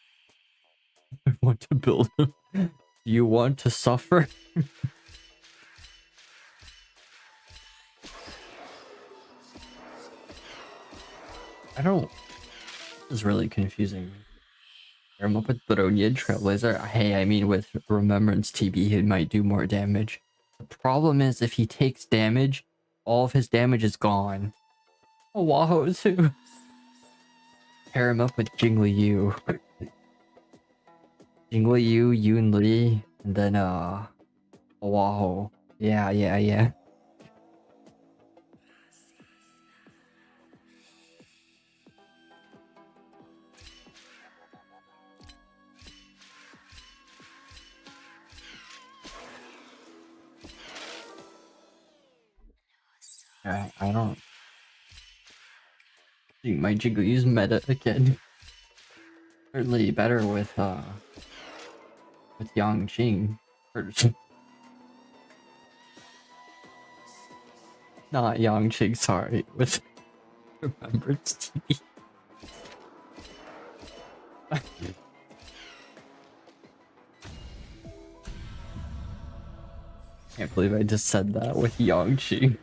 I want to build him. Do you want to suffer? I don't... This is really confusing. I'm up with Baronia Trailblazer. Hey, I mean, with Remembrance TB, he might do more damage. The problem is, if he takes damage, all of his damage is gone. Oahu too. Pair him up with Jingli Yu. Jingli Yu, Yun Li, and then Oahu. Yeah. I don't think my Jingli Yu's meta again. Certainly better with with Yang Jing. Not Yang Jing, sorry. With Remembrance TV. Can't believe I just said that with Yang Jing.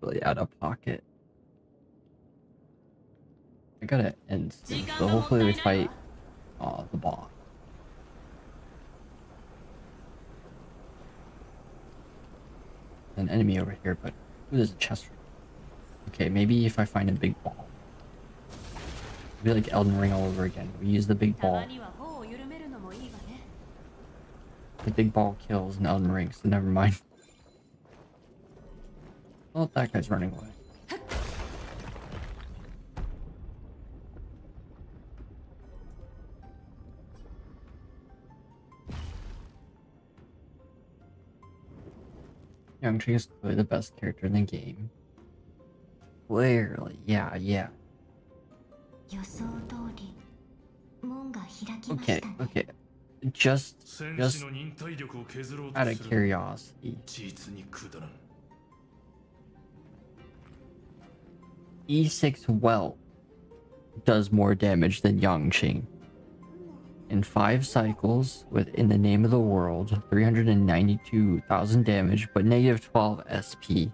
Really out of pocket. I gotta end soon, so hopefully we fight the boss. An enemy over here, but ooh, there's a chest. Okay, maybe if I find a big ball. It'll be like Elden Ring all over again. We use the big ball. The big ball kills in Elden Ring, so never mind. Oh, that guy's running away. Yang Ching is clearly the best character in the game. Clearly, yeah. Okay. Just out of curiosity. E6 well does more damage than Yang Qing. In 5 cycles, within the name of the world, 392,000 damage, but negative 12 SP.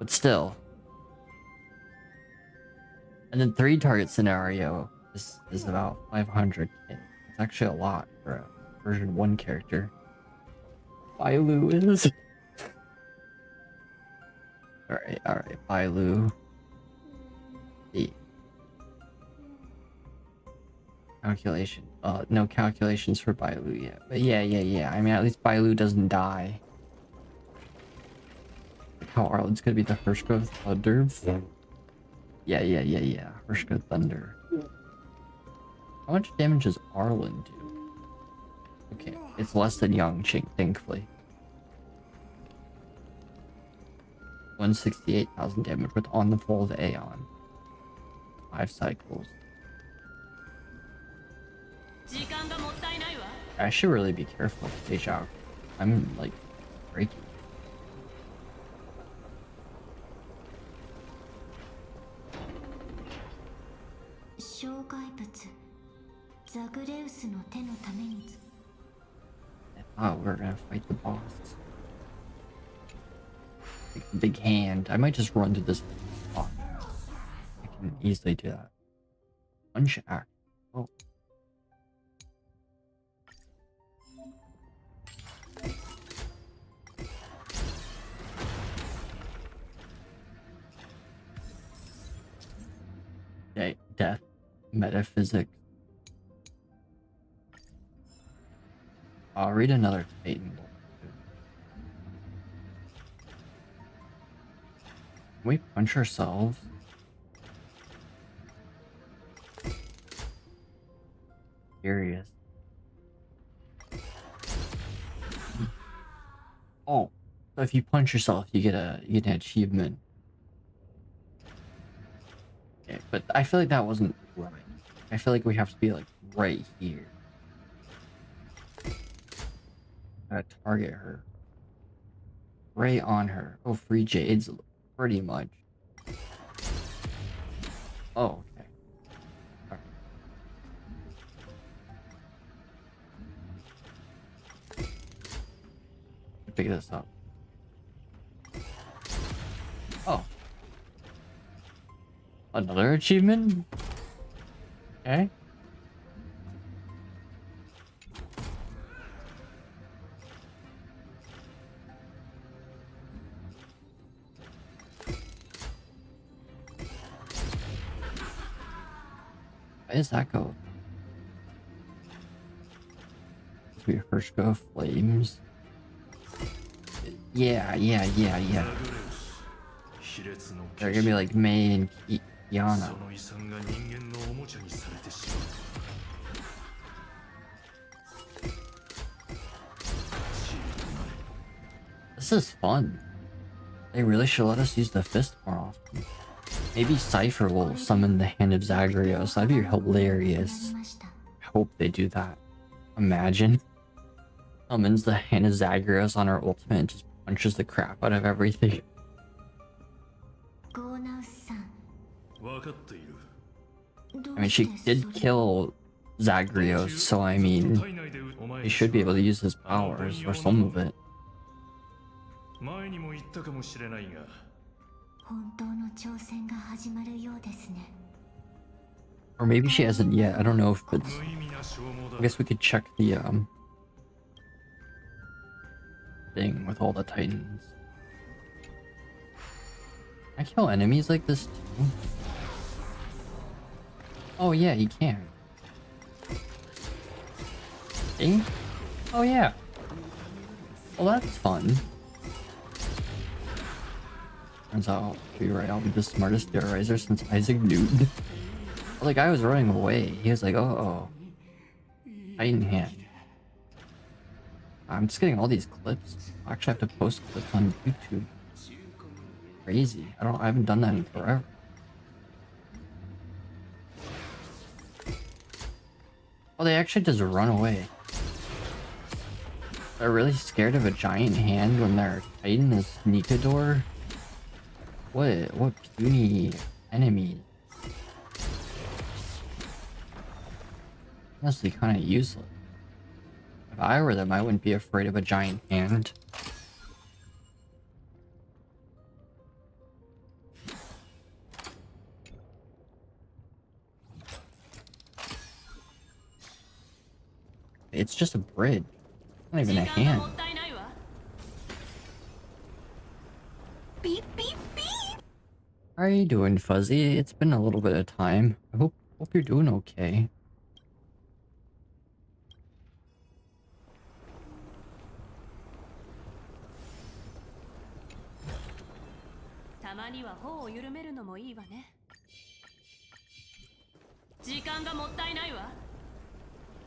But still. And then 3 target scenario is about 500k. It's actually a lot for a version 1 character. Bailu is. Alright, Bailu. Calculation. No calculations for Bailu yet. But yeah. I mean, at least Bailu doesn't die. Like how Arlen's gonna be the first go of Thunder. Yeah. First go Thunder. How much damage does Arlen do? Okay, it's less than Yang Qing, thankfully. 168,000 damage with on the full of Aeon. 5 cycles. I should really be careful with Deja. I'm like breaking. Oh, we're gonna fight the boss. Like the big hand. I might just run to this. Oh, I can easily do that. Punch act. Oh. Okay, death, metaphysics. I'll read another Titan. Can we punch ourselves? Curious. Oh, so if you punch yourself, you get an achievement. Okay, but I feel like that wasn't right. I feel like we have to be like right here. Gotta target her. Right on her. Oh, free jades, pretty much. Oh, okay. All right. Pick this up. Oh. Another achievement? Okay. Why does that go? We first go flames. Yeah. They're gonna be like Mei and Kiana. This is fun. They really should let us use the fist more often. Maybe Cypher will summon the Hand of Zagreus. That'd be hilarious. I hope they do that. Imagine. Summons the Hand of Zagreus on her ultimate and just punches the crap out of everything. ゴーナウスさん 分かっている。 ど I mean, うし she て did それ kill Zagreus, so I mean, he should be able to use his powers, or some of it. 前にも言ったかもしれないが、 本当の挑戦が始まるようですね Or maybe she hasn't yet. I don't know if it's... 無意味な消耗だ。 I guess we could check the, thing with all the titans. Can I kill enemies like this too? Oh yeah, he can. See? Oh yeah. Well, that's fun. Turns out, you're right, I'll be the smartest theorizer since Isaac Newton. Well, the guy was running away. He was like, oh. Titan hand. I'm just getting all these clips. I actually have to post clips on YouTube. Crazy. I haven't done that in forever. Oh, they actually just run away. They're really scared of a giant hand when their Titan is Nikador. What puny enemy? Honestly, kind of useless. If I were them, I wouldn't be afraid of a giant hand. It's just a bridge. It's not even a hand. Beep beep beep How are you doing, Fuzzy? It's been a little bit of time. I hope you're doing okay. たまには頬を緩めるのもいいわね。時間がもったいないわ。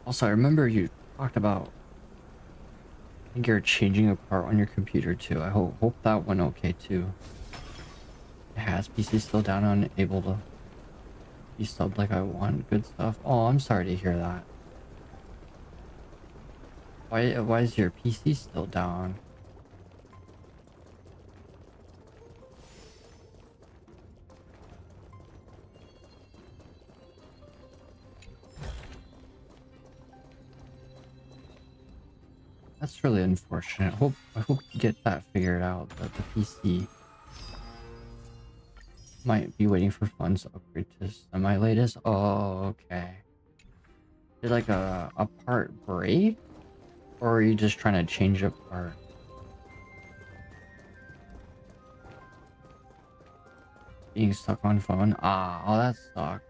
Also, I remember you talked about... I think you're changing a part on your computer too. I hope that went okay too. Has PC still down and able to be subbed like I want? Good stuff. Oh, I'm sorry to hear that. Why is your PC still down? That's really unfortunate. I hope you get that figured out. That the PC might be waiting for funds to upgrade to semi-latest. Oh, okay. Did like a part break? Or are you just trying to change a part? Being stuck on phone? Ah, oh that sucks.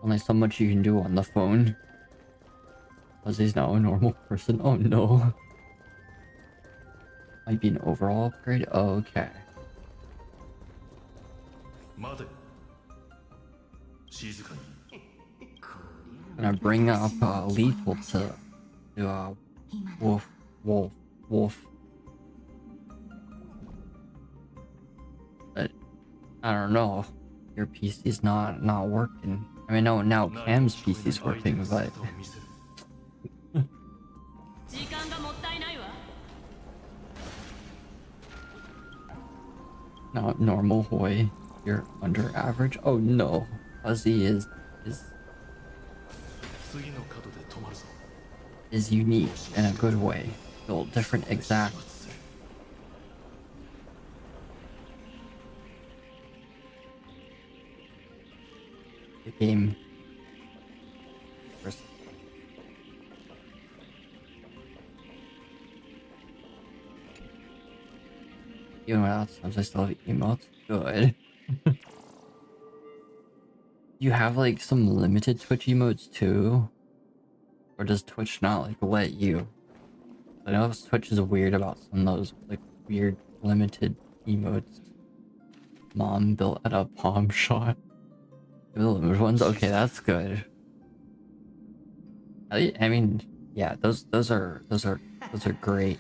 Only so much you can do on the phone. Fuzzy's now a normal person. Oh no. Might be an overall upgrade? Oh, okay. 待て。静かに。 Gonna bring up Lethal to Wolf. But I don't know. Your PC's not working. I mean, no, now Cam's PC's working, but 時間がもったいないわ。 not normal. Hoy, you're under average. Oh no, Fuzzy is 次の角で止まるぞ。 is unique in a good way. Built different exact. The game. Even without subs, I still have emotes. Good. You have like some limited Twitch emotes too? Or does Twitch not like let you? I know Twitch is weird about some of those like weird limited emotes. Mom built at a palm shot. The limited ones? Okay, that's good. I mean, yeah, those are great.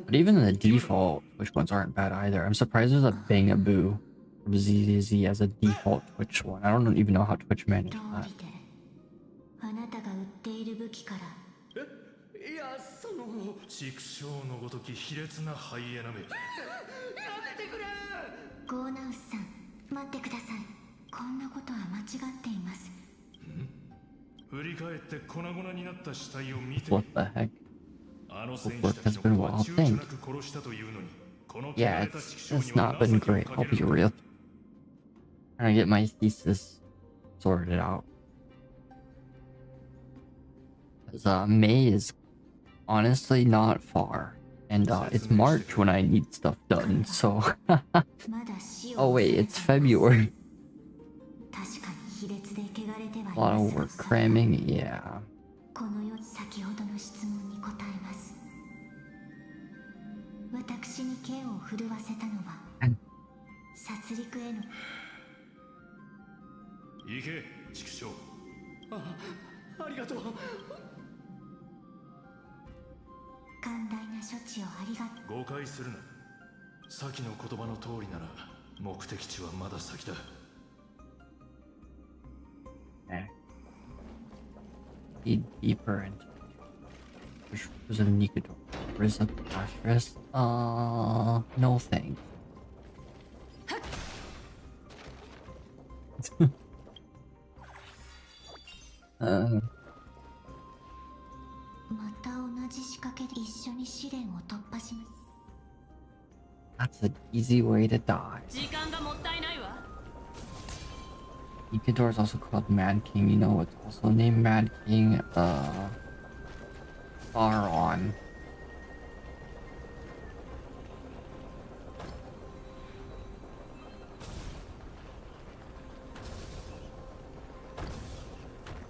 But even the default Twitch ones aren't bad either. I'm surprised there's a Bangaboo from ZZZ as a default Twitch one. I don't even know how Twitch managed 通 that. りであなたが売っている武器からいやその畜生のごとき卑劣なハイエナめ。やめてくれゴーナウスさん待ってください。こんなことは間違っています。振り返って粉々になった死体を見て。 What the heck? あの戦士たちのことは躊躇なく殺したというのに。この Yeah, it's not been great, I'll be real. Trying to get my thesis sorted out. Because May is honestly not far. And it's March when I need stuff done, so... まだ死 Oh を wait, it's February. 確かに卑劣で汚れてはい A lot ま of す work が cramming, yeah. この世先ほどの質問に答えます。私に剣を振るわせたのは殺戮への行け、畜生。ありがとう寛大な処置をありがとう。誤解するな。先の言葉の通りなら目的地はまだ先だ。Dig deeper into which was a Nikador. Where's the Amphoreus? No thanks. uh, また同じ仕掛けで一緒に試練を突破します。 that's an easy way to die. 時間がもったいないわ。 Nikador is also called Mad King. You know what's also named Mad King? Faron.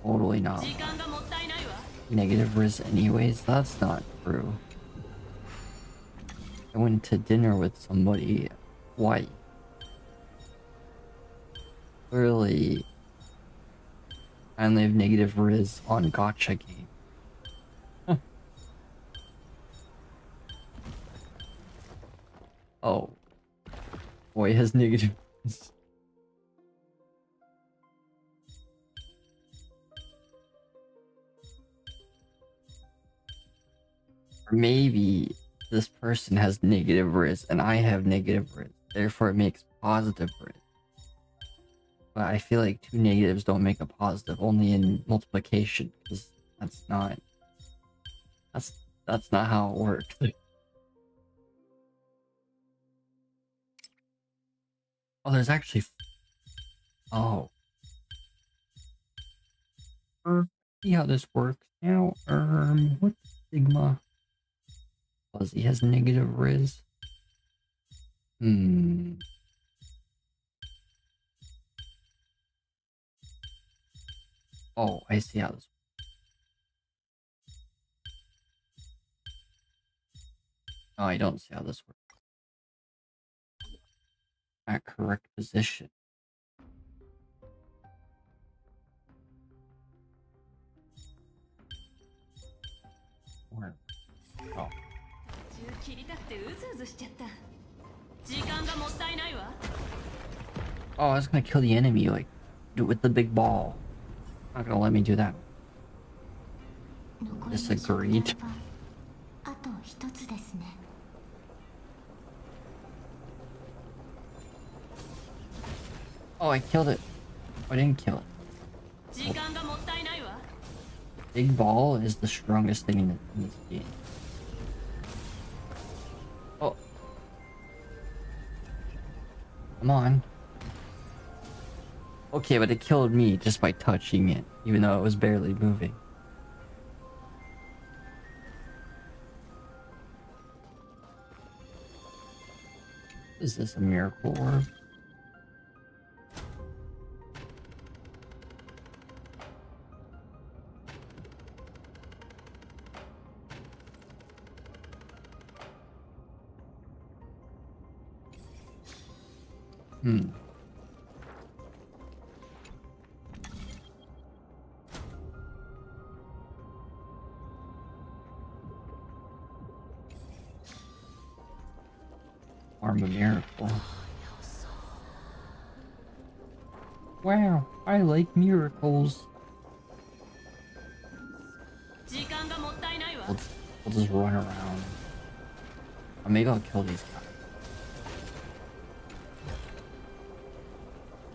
Totally not. 時間がもったいないわ。 Negative riz anyways. That's not true. I went to dinner with somebody white. Clearly, I only have negative riz on gotcha game. Huh. Oh. Boy has negative riz. Or maybe this person has negative riz and I have negative riz. Therefore it makes positive riz. But I feel like two negatives don't make a positive, only in multiplication, because that's not how it works. Oh, there's actually oh. See how this works now. What's Sigma? Fuzzy has negative riz. Oh, I see how this works. Oh, I don't see how this works. At correct position. Where? Oh. 切りたくてうずうずしちゃった。時間がもったいないわ。 Oh, I was gonna kill the enemy, like, do it with the big ball. Not gonna let me do that. 残りの Disagreed. 宿題はあと一つですね。 Oh, I killed it. I didn't kill it. 時間がもったいないわ。 Big ball is the strongest thing in this game. Oh. Come on. Okay, but it killed me just by touching it, even though it was barely moving. Is this a miracle orb? perform a miracle. Wow, I like miracles. We'll just run around. Or maybe I'll kill these guys.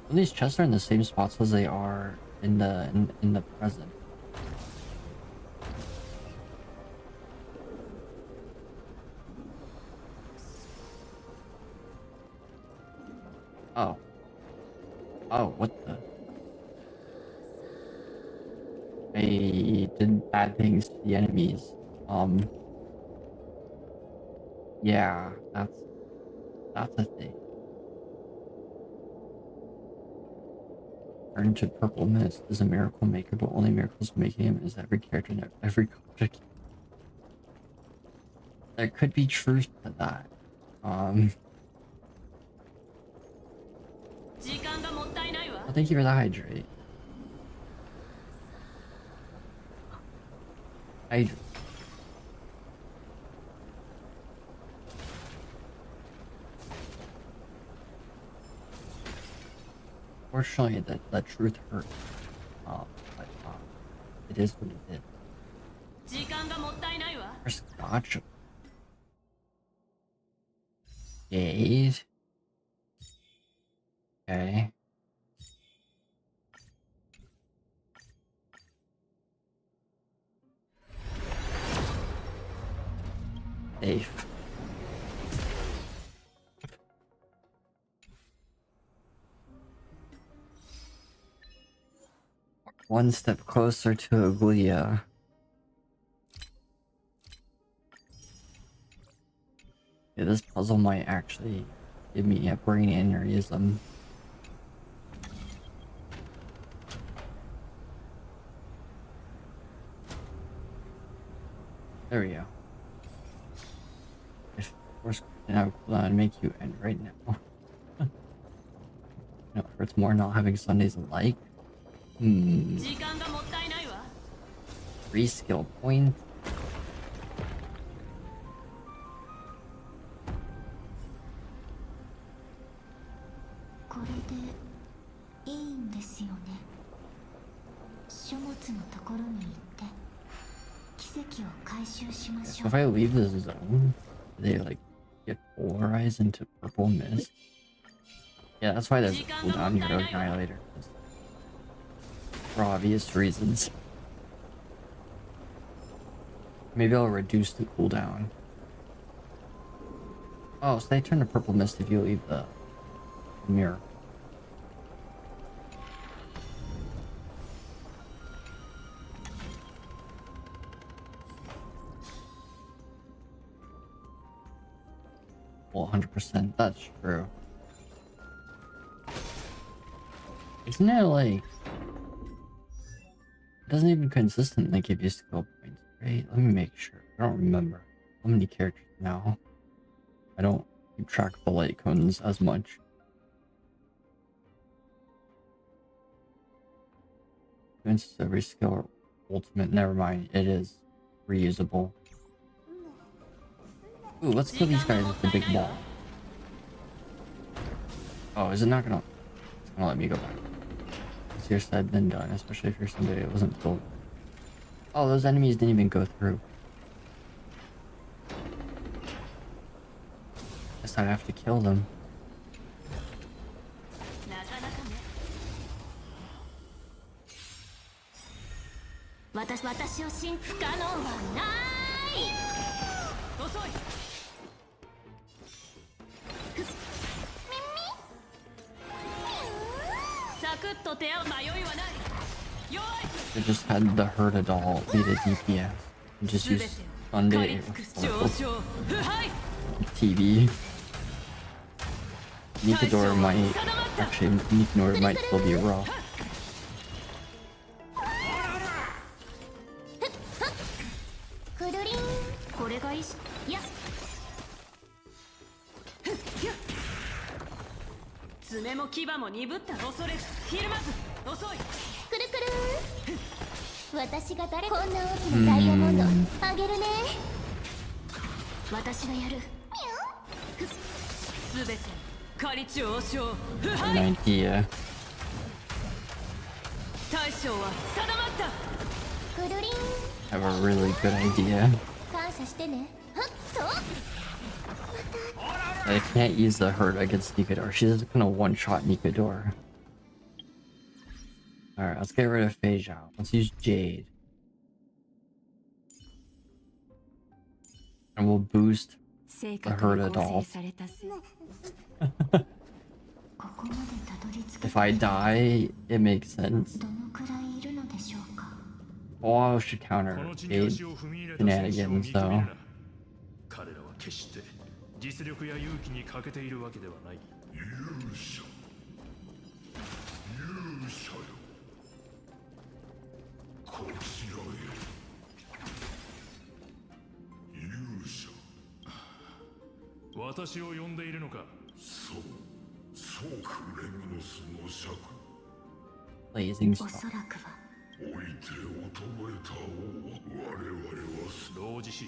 Well, these chests are in the same spots as they are in the present. Oh. Oh, what the? I did bad things to the enemies. Yeah, that's a thing. Turn to purple mist is a miracle maker, but only miracles making him is every character in every object. There could be truth to that. Well, thank you for the hydrate. Hydrate. Fortunately, that truth hurt. But it is what it is. Where's Gotcha? Jade. Okay. Safe. One step closer to Aglea. Yeah, this puzzle might actually give me a brain aneurysm. There we go. If force can have cooldown and make you end right now. It hurts more not having Sundays alike. 3 skill points. So if I leave this zone, they like get polarized into purple mist. Yeah, that's why there's a cooldown here, Annihilator. For obvious reasons. Maybe I'll reduce the cooldown. Oh, so they turn to purple mist if you leave the mirror. Well, 100%, that's true. Isn't it like... It doesn't even consistently give you skill points, right? Let me make sure. I don't remember. How many characters now? I don't keep track of the light cones as much. It's every skill or ultimate. Never mind. It is reusable. Ooh, let's kill these guys with the big ball. Oh, is it not gonna... It's gonna let me go back. Easier said than done, especially if you're somebody that wasn't told. Oh, those enemies didn't even go through. Guess I have to kill them. They just had the Herta doll be the DPS and just use Sunday TV. Nikador might actually Nikador might still be rough. 全て仮地王将腐 An 敗 idea. 大将は定まった くるりん I have a really good idea. 感謝してねはっそう I can't use the Herta against Nikador. She's just gonna one-shot Nikador. Alright, let's get rid of Fei Zhao. Let's use Jade. And we'll boost 正 the 確に Herta 構 doll. 成されたせここまでたどり着け If I die, it makes sense. どのくらいいるのでしょうか Oh, I should こ counter の地に Jade 足を踏み入れた戦士を見 shenanigans くびる though. な。彼らは決して実力や勇気に欠けているわけではない。勇者。勇者よ。こちらへ。勇者。私を呼んでいるのか。そう。そうかレムノスの尺。 Blazing お Star. そらくはおいて衰えた王は我々は同時し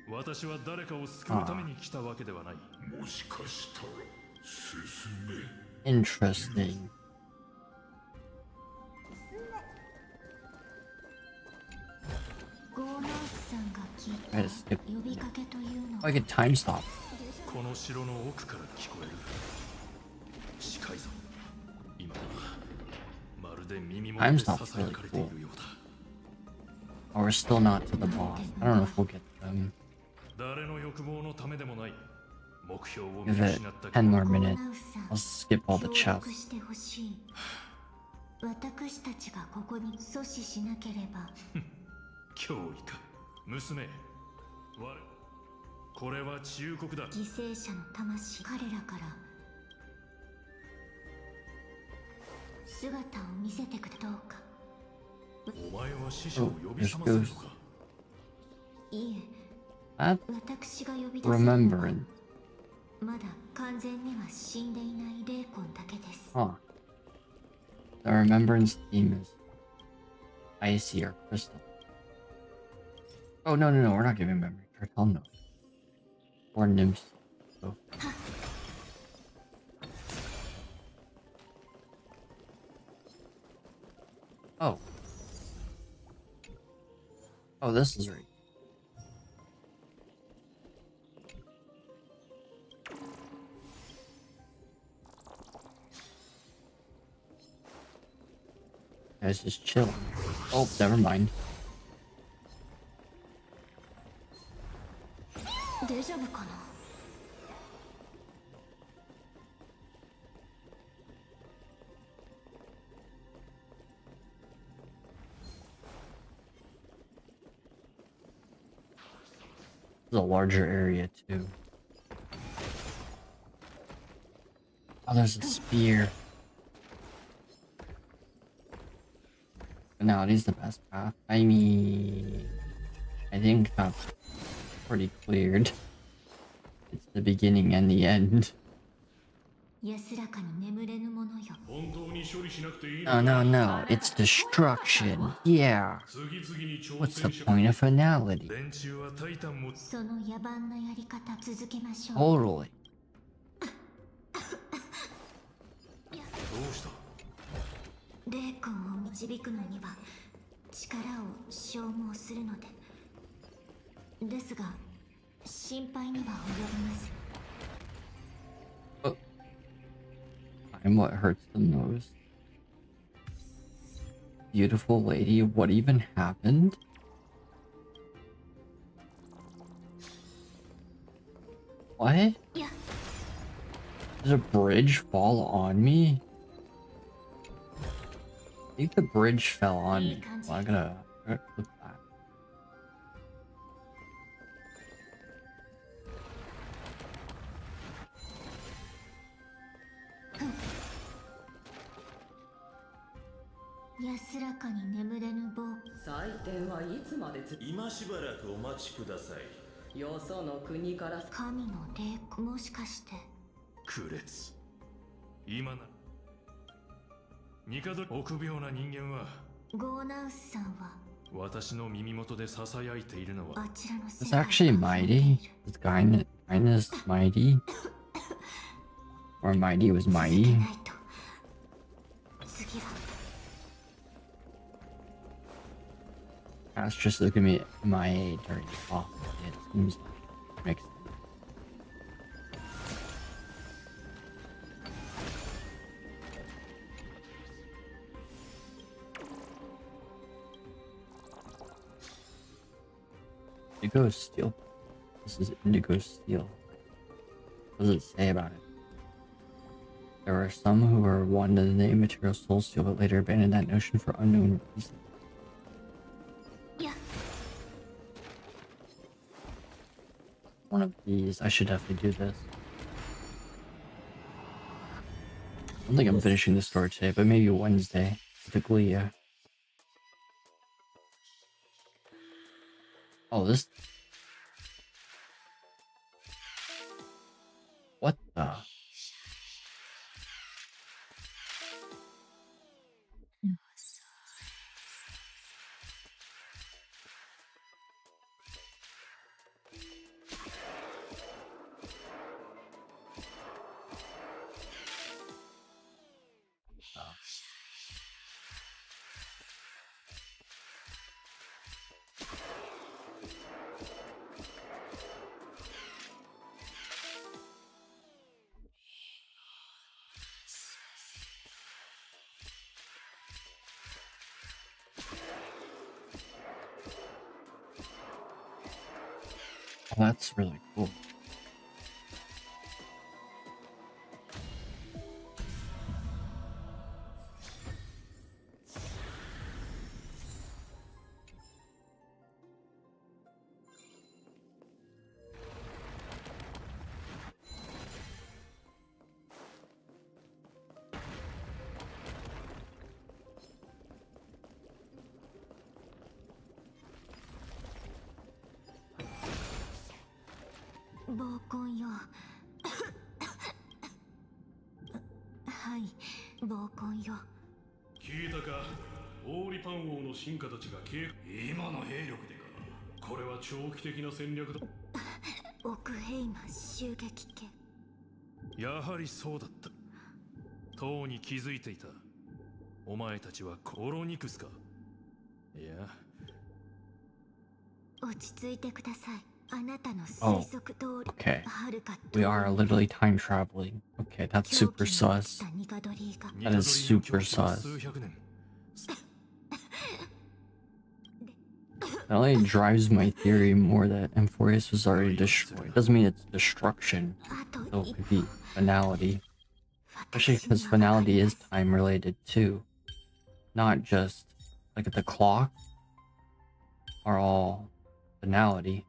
私は誰かを救うために来たわけではないもしかしたら進め Interesting. ゴーナウスさんが聞い I just skip. た呼びかけというの Oh, I can time stop. この城の奥から聞こえる近いぞ今だまるで耳元でささやかれているようだ Oh, we're still not to the boss. I don't know if we'll get them. 誰の欲望のためでもない目標を見 Give it 失った 10 more ゴー minutes. ナウスさん I'll skip all the 協力 chests. してほしい私たちがここに阻止しなければ脅威か娘我これは忠告だ犠牲者の魂彼らから姿を見せてくれどうかお前は死者を呼び Oh, 覚ませるのか いい That え私が呼び出せるのは remembrance. まだ完全には死んでいない霊魂だけです Huh. The remembrance theme is icy or crystal. Oh, no, no, no. We're not giving memory. Cartel, no. Or nymphs. Oh. Oh. Oh, this is right. Guys, just chill. Oh, never mind. デジャブかな This is a larger area too. Oh, there's a spear. Now it is the best path. I mean, I think that's pretty cleared. It's the beginning and the end. 安らかに眠れぬものよ本当に処理しなくていい No, の no, か no. It's destruction. Yeah. 次々に挑 What's the 戦者 point of finality? 連中はタイタンもどその野蛮なやり方続けましょう Totally. うした霊魂を導くのには力を消耗するのでですが心配には及びます I'm what hurts the most. Beautiful lady, what even happened? What? いや Did a bridge fall on me? I think the bridge fell on me. Well, I gotta clip that.「安らかに眠れぬ棒祭典はいつまで今しばらくお待ちください。よその国から神の霊魂もしかしてクレツ今な帝臆病な人間はゴーナウスさんは私の耳元でささやいているのはあちらの世 It's 界 actually が mighty. This kindness mighty. Or mighty was mighty. ないと次は That's just look at me MIA during off. It seems like makes sense. Indigo Steel. This is Indigo Steel. What does it say about it? There are some who were one in the name Material Soul Steel, but later abandoned that notion for unknown reasons. Yeah. One of these, I should definitely do this. I don't think I'm finishing the story today, but maybe Wednesday with Aglea. Oh, this. What the? Oh, that's really cool.暴婚よはい暴婚よ聞いたか、オーリパン王の進化たちが今の兵力でか。これは長期的な戦略だ。オクヘイマン襲撃剣やはりそうだった。とうに気づいていた。お前たちはコロニクスか。いや、落ち着いてください。あなたの Oh, 推測通り okay. はるか We are literally time traveling. Okay, that's super sus. ニガドリーが That is super sus. 数百年。 That only drives my theory more that Amphoreus was already destroyed. Doesn't mean it's destruction. あと So 一 it could be finality. Especially because finality is time related too. Not just like the clock are all finality.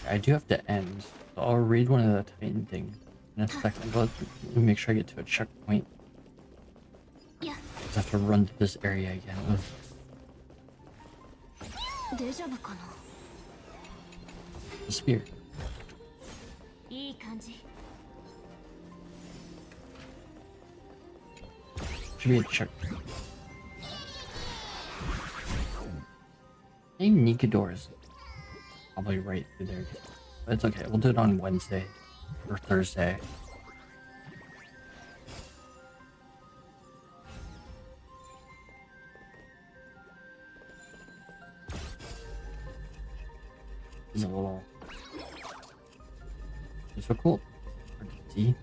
I do have to end. So I'll read one of the Titan things in a second. But let me make sure I get to a checkpoint. Yeah. I have to run to this area again. Ugh. デジャブかな The spear. いい感じ Should be a checkpoint. I think Nikador is probably right through there. But it's okay. We'll do it on Wednesday or Thursday. It's a little. It's so cool. Hard to see.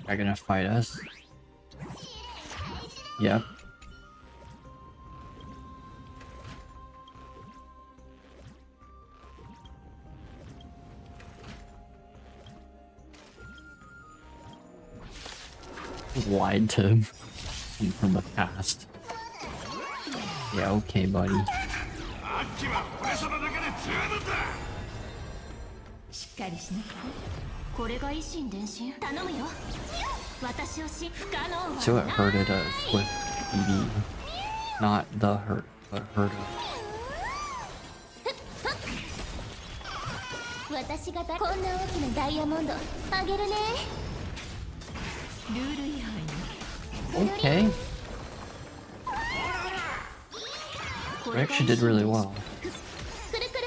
They're gonna fight us. Yep. Lied to him from the past. Yeah, okay, buddy. しっかりしなさいこれが維新伝心頼むよ私をし不可能は See what Herta does with BB. Not the hurt, but Herta. 私がこんな大きなダイヤモンドあげるねルール違反よ Okay. We actually did really well. くるくる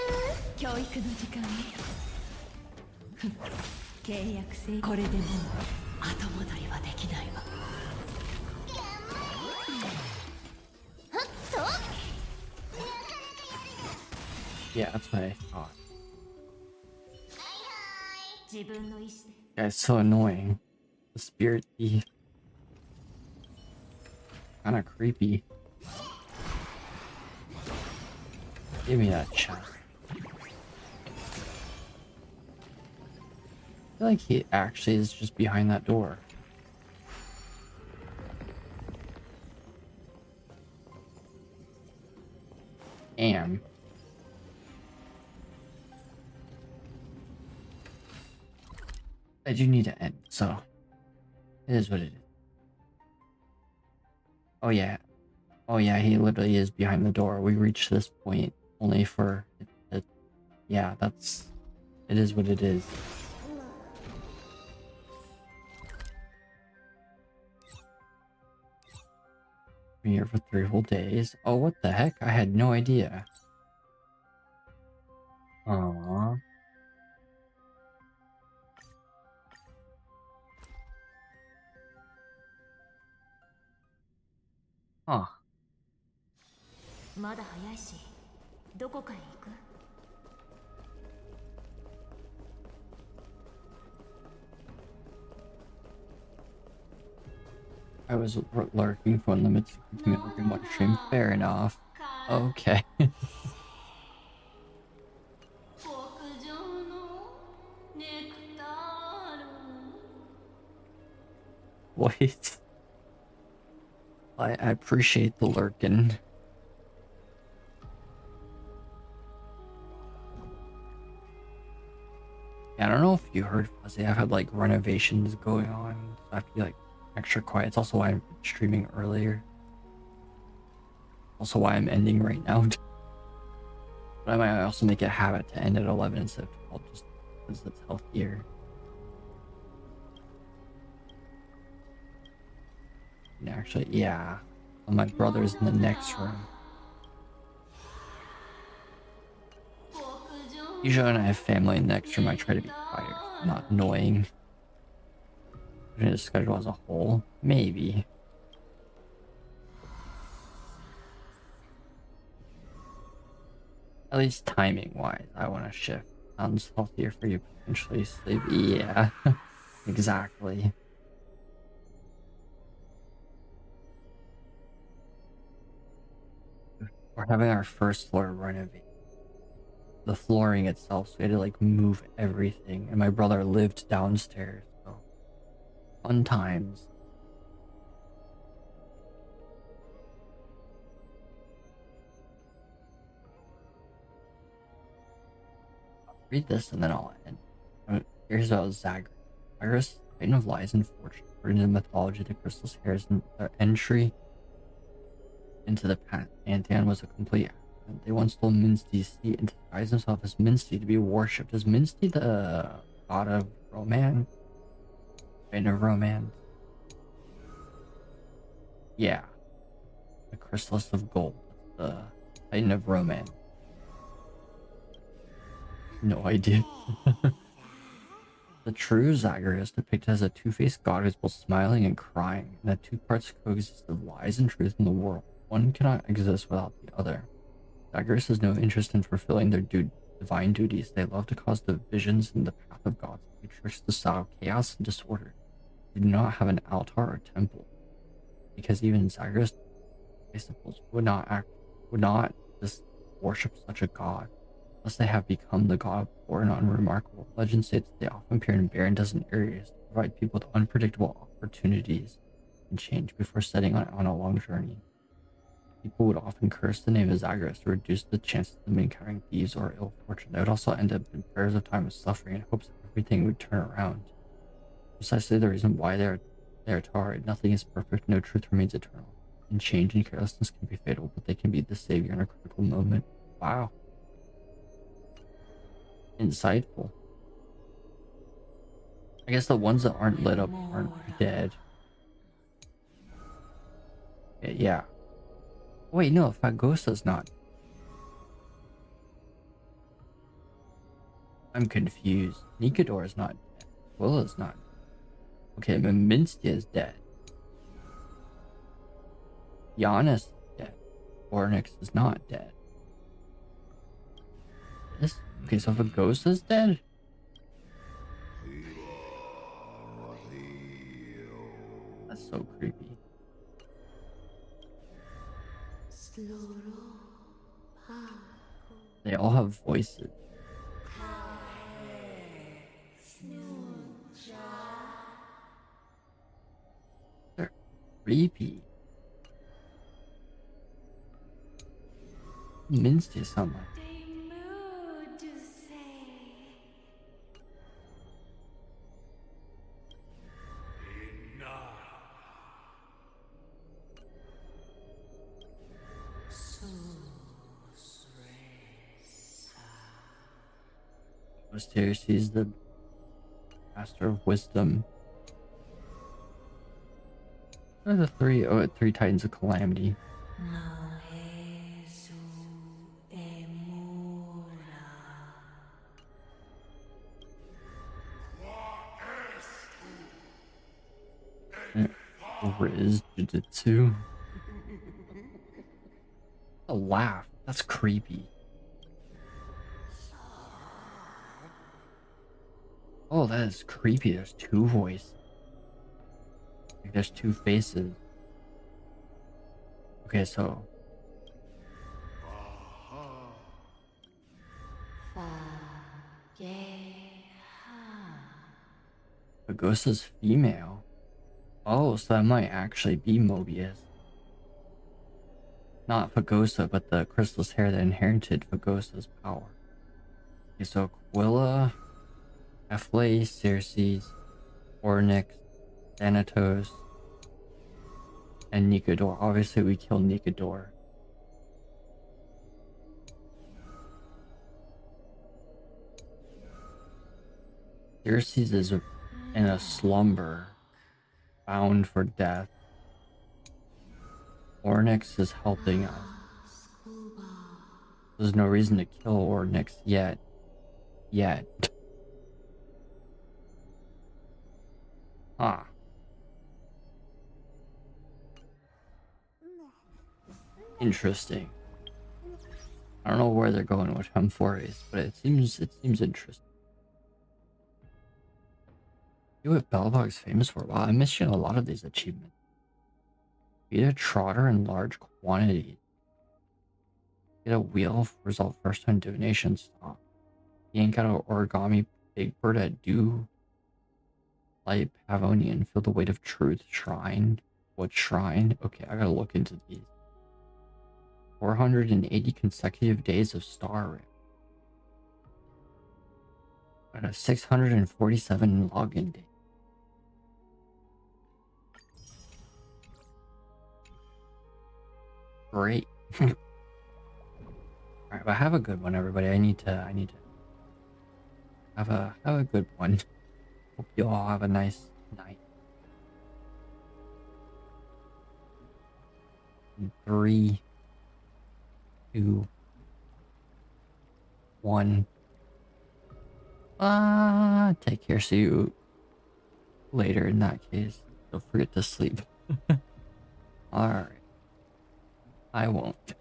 教育の時間契約制これでもう後戻りはできないわ Yeah, that's what I thought. 自分の意志で Guy's so annoying. The spirit thief. Kinda creepy. Give me that shot. I feel like he actually is just behind that door. Damn. I do need to end, so it is what it is. Oh yeah. Oh yeah, he literally is behind the door. We reached this point only for it. Yeah, it is what it is. Been here for 3 whole days. Oh, what the heck? I had no idea. Aww. Huh. まだ早いしどこかへ行く I was lurking for limits to in one stream. Fair enough. Okay. Wait. I appreciate the lurking. Yeah, I don't know if you heard, Fuzzy. I've had like renovations going on. So I have to be like extra quiet. It's also why I'm streaming earlier. Also why I'm ending right now. But I might also make it a habit to end at 11 instead of 12 just because it's healthier. And actually, yeah. Well, my brother's in the next room. Usually when I have family in the next room, I try to be quiet, not annoying. The schedule as a whole, maybe. At least timing-wise, I want to shift. Sounds healthier for you potentially sleep. Yeah, exactly. We're having our first floor renovated. The flooring itself, so we had to like move everything. And my brother lived downstairs, so fun times. I'll read this and then I'll end. Here's about Zagreus. Zagreus, Titan of Lies and Fortune. According to the mythology, the crystal's hairs and their entry into the pantheon was a complete accident. They once stole Minsty's seat and disguised himself as Minsty to be worshipped. Is Minsty the god of romance? Titan of romance? Yeah. The chrysalis of gold. That's the Titan of romance. No idea. The true Zagreus is depicted as a two-faced god who is both smiling and crying, and that two parts coexist of lies and truth in the world. One cannot exist without the other. Zagreus has no interest in fulfilling their divine duties. They love to cause divisions in the path of gods. They tricks to sow chaos and disorder. They do not have an altar or temple, because even Zagreus disciples would not just worship such a god, unless they have become the god of war and unremarkable. Legend states that they often appear in barren desert areas to provide people with unpredictable opportunities and change before setting on a long journey. People would often curse the name of Zagreus to reduce the chances of them encountering thieves or ill fortune. They would also end up in prayers of time of suffering in hopes that everything would turn around. Precisely the reason why they are Tari. Nothing is perfect, no truth remains eternal. And change and carelessness can be fatal, but they can be the savior in a critical moment. Wow. Insightful. I guess the ones that aren't lit up aren't dead. Yeah. Wait, no, Fagosa's not. I'm confused. Nikador is not dead. Willa's not. Okay, Minstia is dead. Giannis is dead. Ornix is not dead. This? Okay, so Fagosa's dead? That's so creepy. They all have voices. They're creepy. Minstia someone. Mysterious, he's the master of wisdom. What are the three? Oh, three titans of calamity. Riz Jujutsu. A laugh. That's creepy. Oh, that is creepy. There's two voices. Like there's two faces. Okay, so. Fagosa's female. Oh, so that might actually be Mobius. Not Fagosa, but the crystal's hair that inherited Fagosa's power. Okay, so Quilla, Aglea, Circes, Ornix, Thanatos, and Nikador. Obviously, we killed Nikador. Circes is in a slumber, bound for death. Ornix is helping us. There's no reason to kill Ornix yet. Huh. Interesting. I don't know where they're going with Amphoreus, but it seems interesting. You know what Belbog's famous for? Wow, I'm missing a lot of these achievements. Beat a trotter in large quantities. Get a wheel, result first time divination stop. Yank out an origami big bird at dew. Light Pavonian, feel the weight of truth. Shrine. What shrine? Okay, I gotta look into these. 480 consecutive days of star rip. And 647 login days. Great. Alright, but have a good one, everybody. I need to have a good one. Hope you all have a nice night. 3, 2, 1. Take care. See you later in that case. Don't forget to sleep. Alright. I won't.